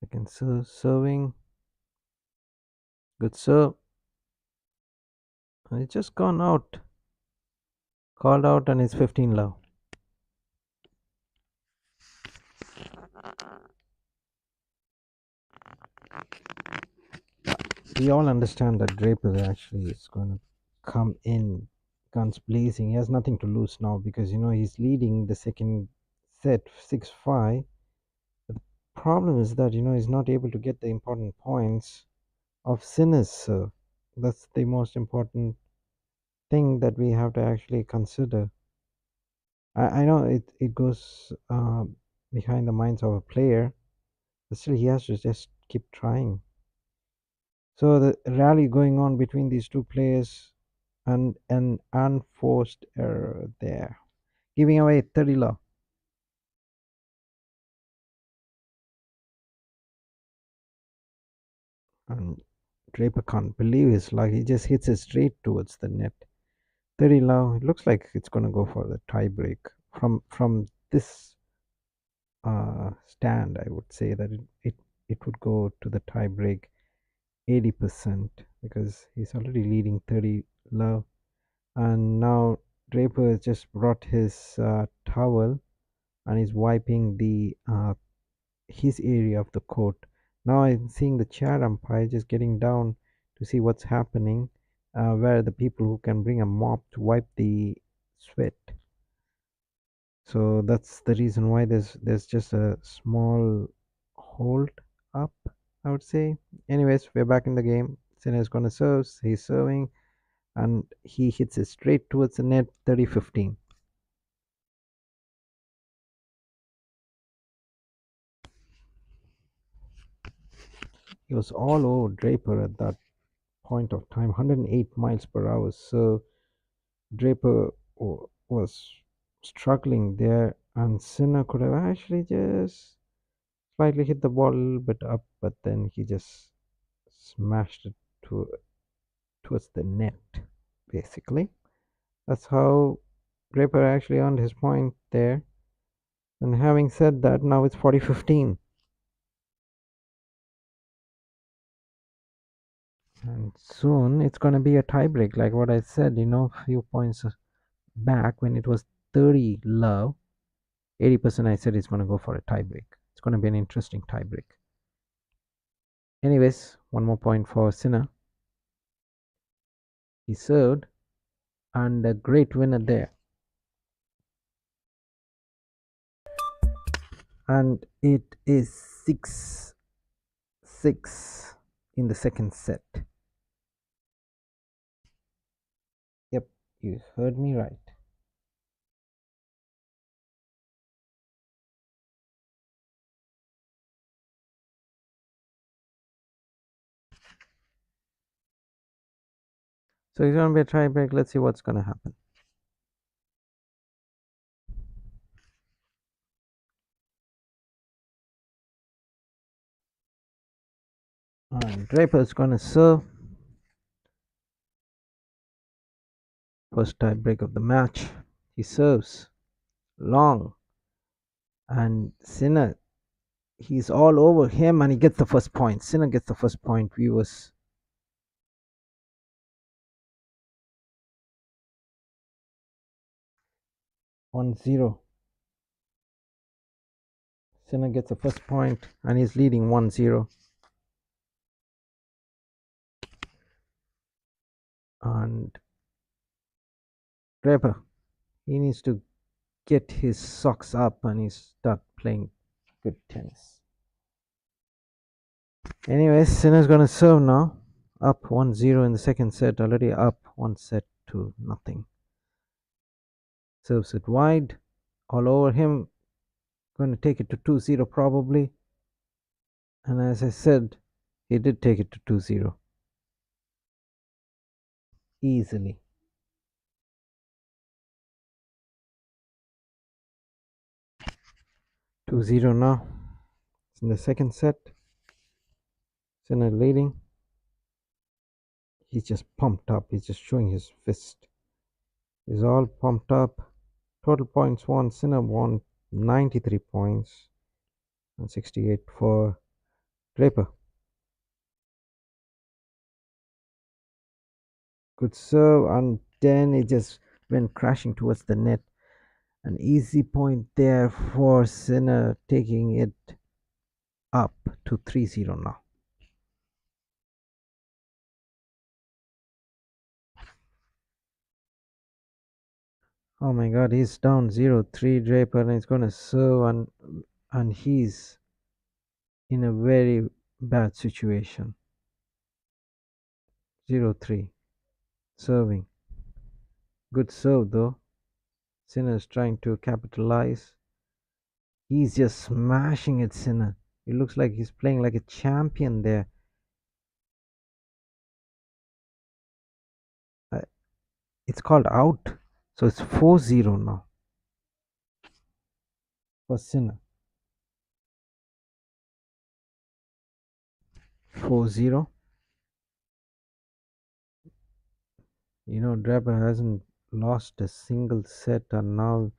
Second serve, serving. Good serve. It's just gone out. Called out and it's 15 love. We all understand that Draper actually is going to come in guns blazing. He has nothing to lose now because he's leading the second set 6-5. The problem is that he's not able to get the important points of Sinner's serve. That's the most important thing that we have to actually consider. I know it goes behind the minds of a player, but still he has to just keep trying. So the rally going on between these two players and an unforced error there, giving away 30 love. And Draper can't believe his luck. He just hits it straight towards the net. 30 love. It looks like it's going to go for the tie break. From this stand, I would say that it would go to the tie break 80% because he's already leading 30 love. And now Draper has just brought his towel and is wiping the his area of the court. Now I'm seeing the chair umpire just getting down to see what's happening, where the people who can bring a mop to wipe the sweat. So that's the reason why there's just a small hold up, I would say. Anyways, we're back in the game. Sinner is gonna serve. He's serving, and he hits it straight towards the net. 30-15. He was all over Draper at that point of time, 108 miles per hour. So Draper was struggling there, and Sinner could have actually just slightly hit the ball a little bit up, but then he just smashed it to towards the net. Basically, that's how Draper actually earned his point there. And having said that, now it's 40-15. And soon it's going to be a tiebreak, like what I said, few points back when it was 30 love, 80% I said it's going to go for a tiebreak. It's going to be an interesting tiebreak. Anyways, one more point for Sinner. He served and a great winner there. And it is 6-6 in the second set. Yep, you heard me right. So it's going to be a tiebreak. Let's see what's going to happen. And Draper's going to serve. First tiebreak of the match. He serves long. And Sinner, he's all over him and he gets the first point. Sinner gets the first point, viewers. One zero. Sinner gets the first point and he's leading 1-0. And Draper, he needs to get his socks up and he start playing good tennis. Anyways, Sinner's gonna serve now. Up 1-0 in the second set, already up one set to nothing. Serves it wide, all over him. Gonna take it to 2-0 probably. And as I said, he did take it to 2-0. Easily. 2-0 now. It's in the second set. Sinner leading. He's just pumped up. He's just showing his fist. He's all pumped up. Total points won. Sinner won 93 points and 68 for Draper. Good serve, and then it just went crashing towards the net. An easy point there for Sinner, taking it up to 3-0 now. Oh my god, he's down 0-3 Draper, and he's gonna serve, and he's in a very bad situation. 0-3 serving. Good serve though. Sinner's trying to capitalize. He's just smashing it, Sinner. It looks like he's playing like a champion there. It's called out. So it's 4-0 now for Sinner. 4-0. Draper hasn't lost a single set, and now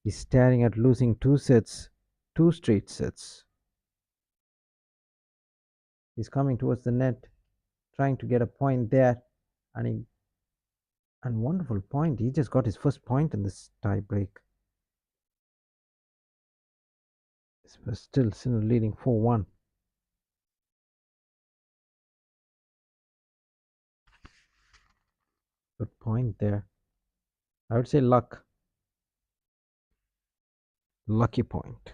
he's staring at losing two sets, two straight sets. He's coming towards the net, trying to get a point there, and wonderful point. He just got his first point in this tie break. But still, Sinner leading 4-1. Good point there. I would say luck. Lucky point.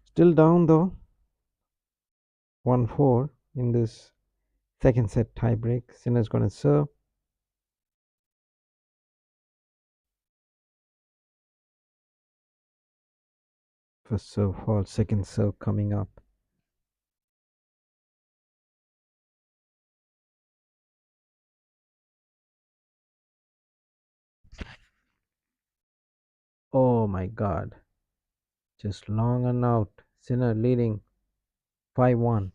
Still down though. 1-4 in this second set tie break. Sinner's gonna serve. First serve fall, second serve coming up. Oh my god. Just long and out. Sinner leading 5-1.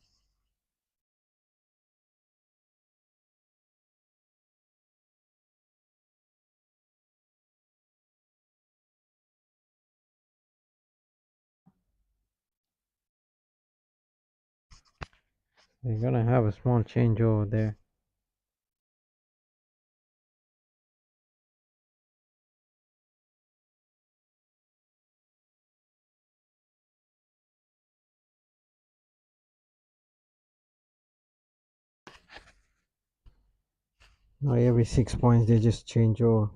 They're gonna have a small change over there. Now every 6 points they just change over.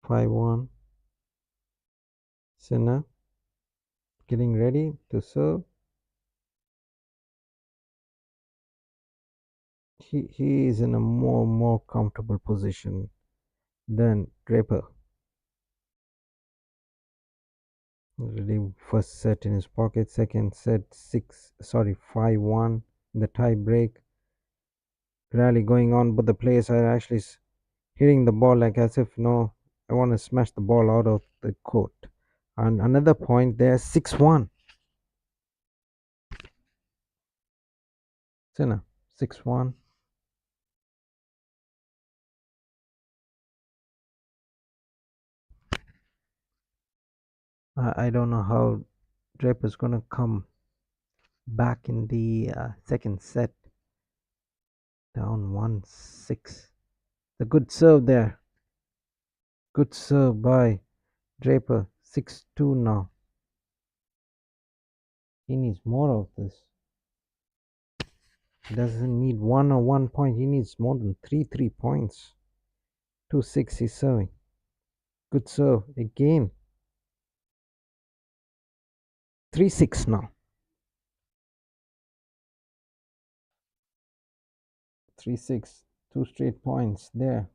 5-1. Sinner getting ready to serve. He is in a more comfortable position than Draper. Already first set in his pocket, second set 5-1 in the tie break. Rally going on, but the players are actually hitting the ball like as if no, I want to smash the ball out of the court. And another point there, 6-1. Sinner 6-1. I don't know how Draper's gonna come back in the second set. Down 1-6. The good serve there. Good serve by Draper. 6-2 now. He needs more of this. He doesn't need 1 point. He needs more than three points. 2-6 he's serving. Good serve again. 3-6 now. 3-6. Two straight points there.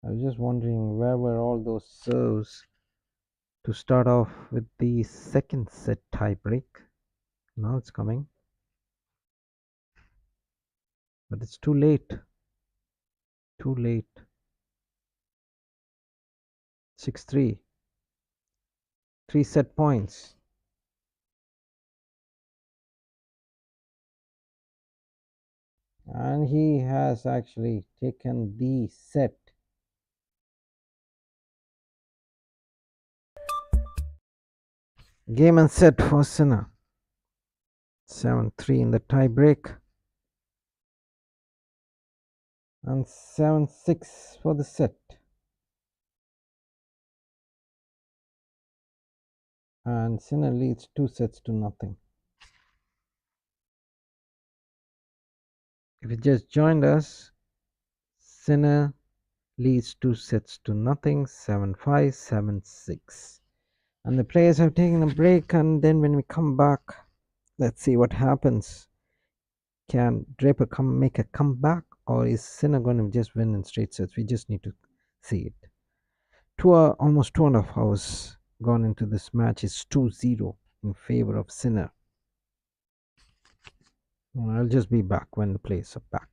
I was just wondering where were all those serves to start off with the second set tie break. Now it's coming. But it's too late. Too late. 6-3. Three set points. And he has actually taken the set. Game and set for Sinner. 7-3 in the tie break. And 7-6 for the set. And Sinner leads 2-0. If you just joined us, Sinner leads 2-0, 7-5, 7-6. And the players have taken a break, and then when we come back, let's see what happens. Can Draper make a comeback, or is Sinner going to just win in straight sets? We just need to see it. Almost 2.5 hours gone into this match. Is 2-0 in favor of Sinner. I'll just be back when the players are back.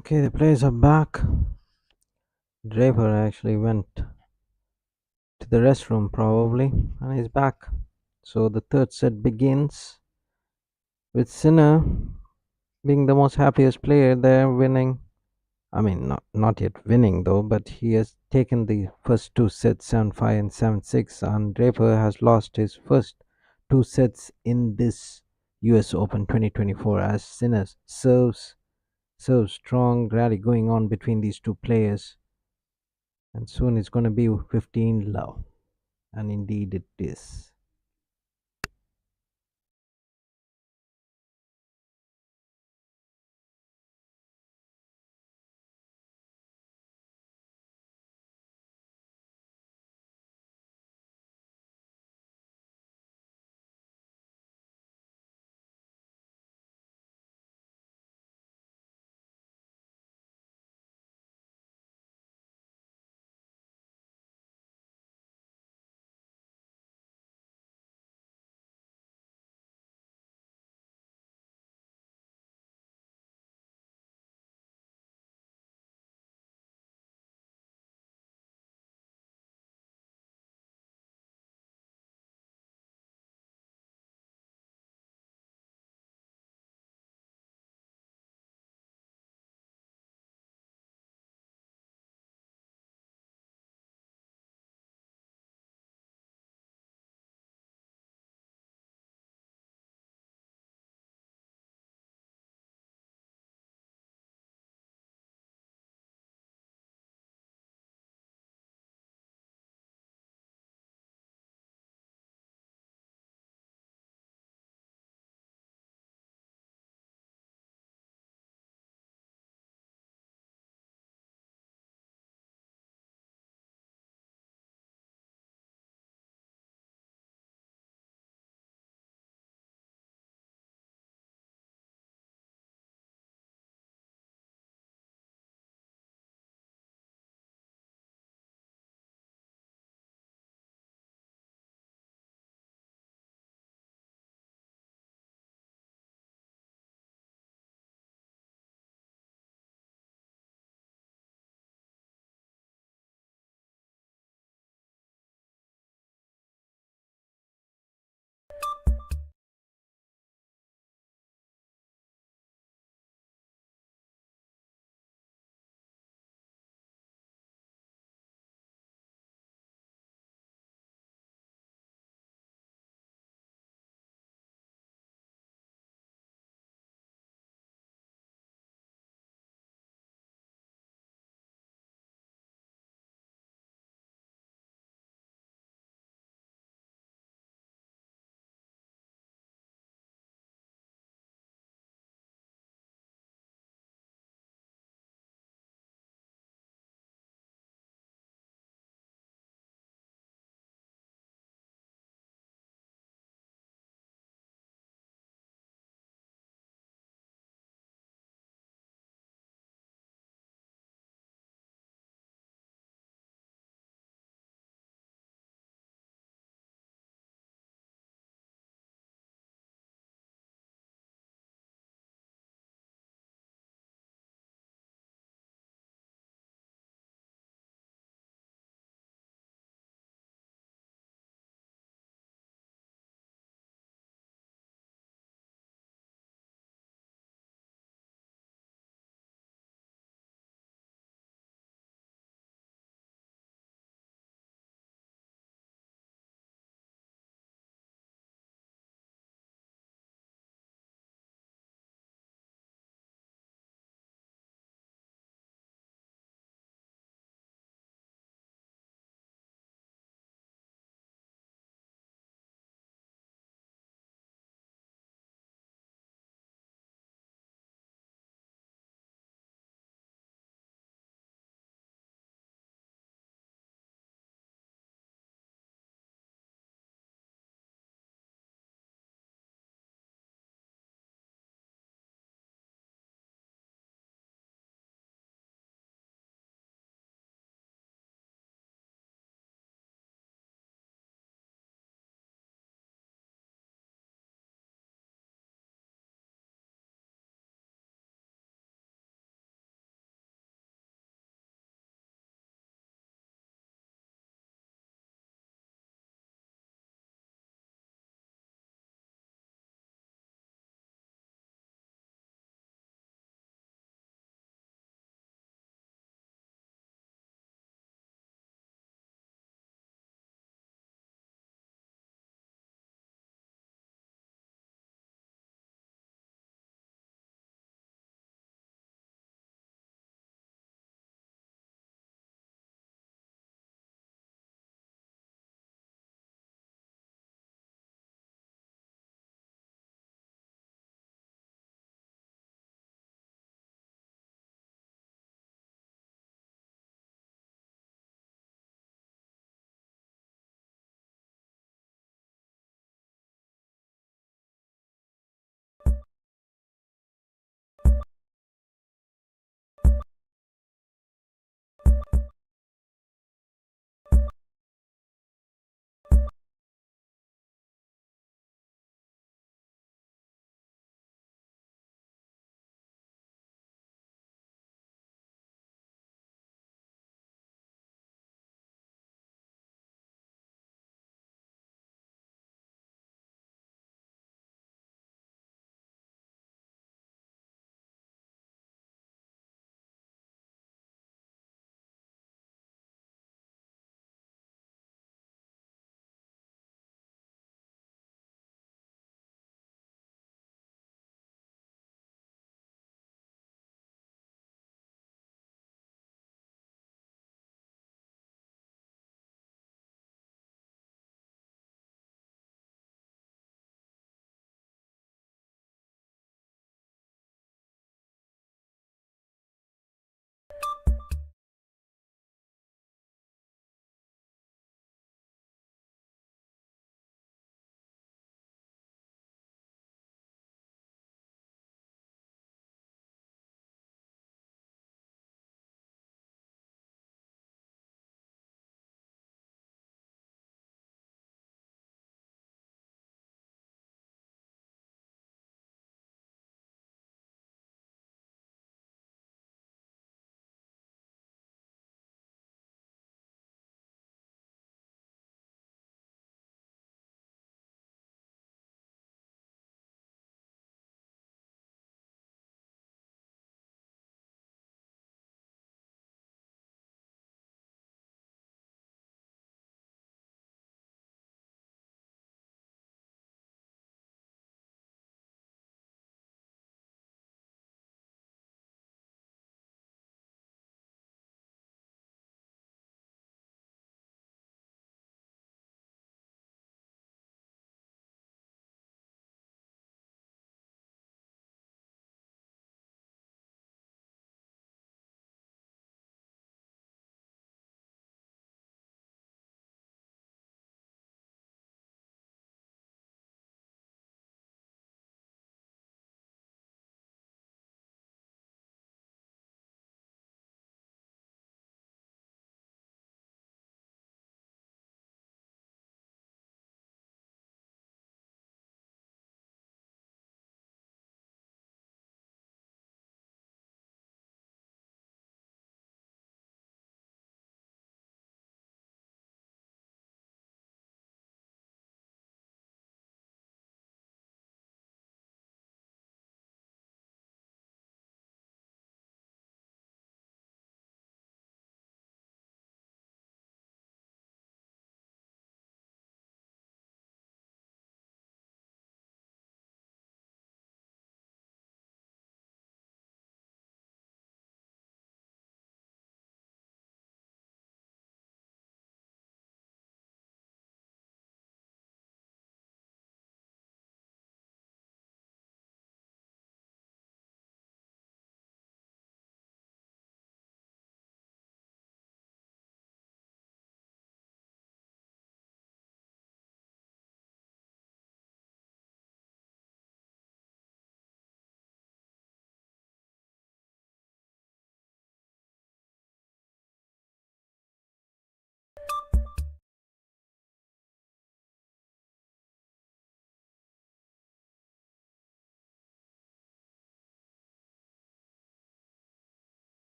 Okay, the players are back. Draper actually went to the restroom probably and he's back. So the third set begins with Sinner being the most happiest player there, winning. I mean, not yet winning though, but he has taken the first two sets, 7-5 and 7-6, and Draper has lost his first two sets in this US Open 2024 as Sinner serves strong rally going on between these two players, and soon it's going to be 15 love, and indeed it is.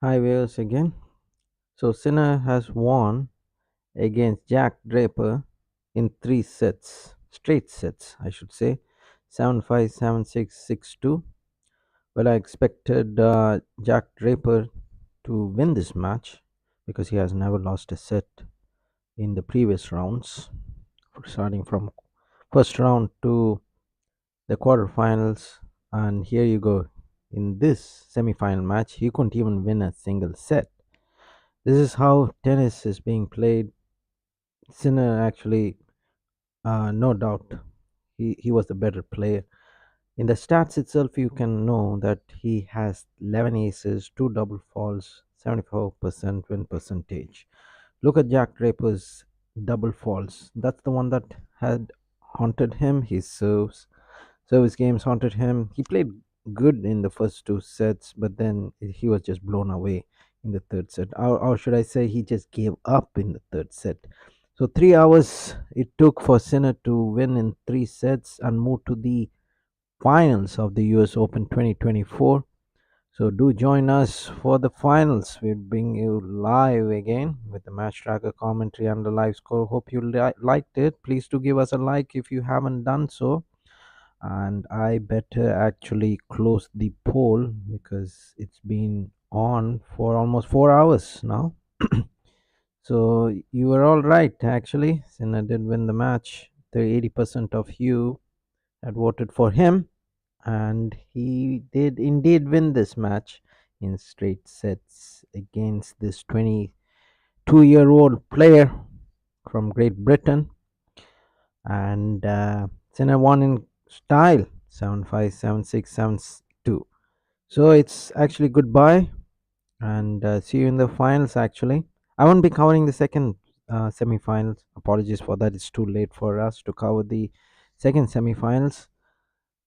Hi, viewers again. So, Sinner has won against Jack Draper in three sets, straight sets, I should say 7-5, 7-6, 6-2. Well, I expected Jack Draper to win this match because he has never lost a set in the previous rounds, starting from first round to the quarterfinals. And here you go. In this semi-final match, he couldn't even win a single set. This is how tennis is being played. Sinner actually, no doubt, he was the better player. In the stats itself, you can know that he has 11 aces, 2 double faults, 74% win percentage. Look at Jack Draper's double faults. That's the one that had haunted him. His service games haunted him. He played good in the first two sets, but then he was just blown away in the third set. Or should I say, he just gave up in the third set. So 3 hours it took for Sinner to win in three sets and move to the finals of the US Open 2024. So do join us for the finals. We'll bring you live again with the match tracker commentary and the live score. Hope you liked it. Please do give us a like if you haven't done so. And I better actually close the poll because it's been on for almost 4 hours now. So you were all right actually. Sinner did win the match. The 80% of you had voted for him, and he did indeed win this match in straight sets against this 22-year-old player from Great Britain. And Senna won in style 7-5, 7-6, 7-2. So it's actually goodbye, and see you in the finals. Actually, I won't be covering the second semi-finals. Apologies for that. It's too late for us to cover the second semi-finals,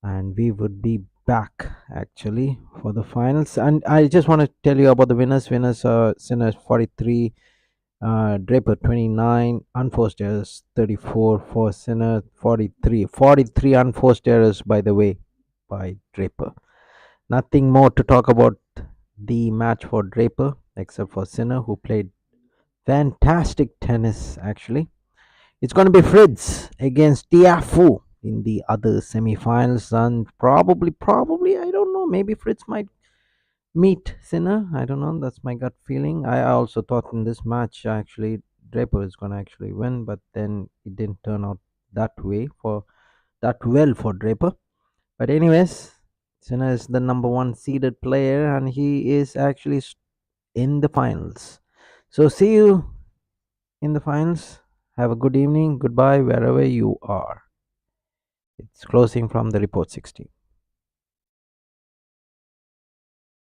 and we would be back actually for the finals. And I just want to tell you about the winners are Sinner 43, Draper 29, unforced errors 34 for Sinner, 43 unforced errors, by the way, by Draper. Nothing more to talk about the match for Draper except for Sinner, who played fantastic tennis actually. It's going to be Fritz against Tiafu in the other semi-finals, and probably, I don't know, maybe Fritz might meet Sinner. I don't know. That's my gut feeling. I also thought in this match actually Draper is going to actually win, but then it didn't turn out that way for that well for Draper. But anyways, Sinner is the number one seeded player, and he is actually in the finals. So see you in the finals. Have a good evening. Goodbye wherever you are. It's closing from the report 60.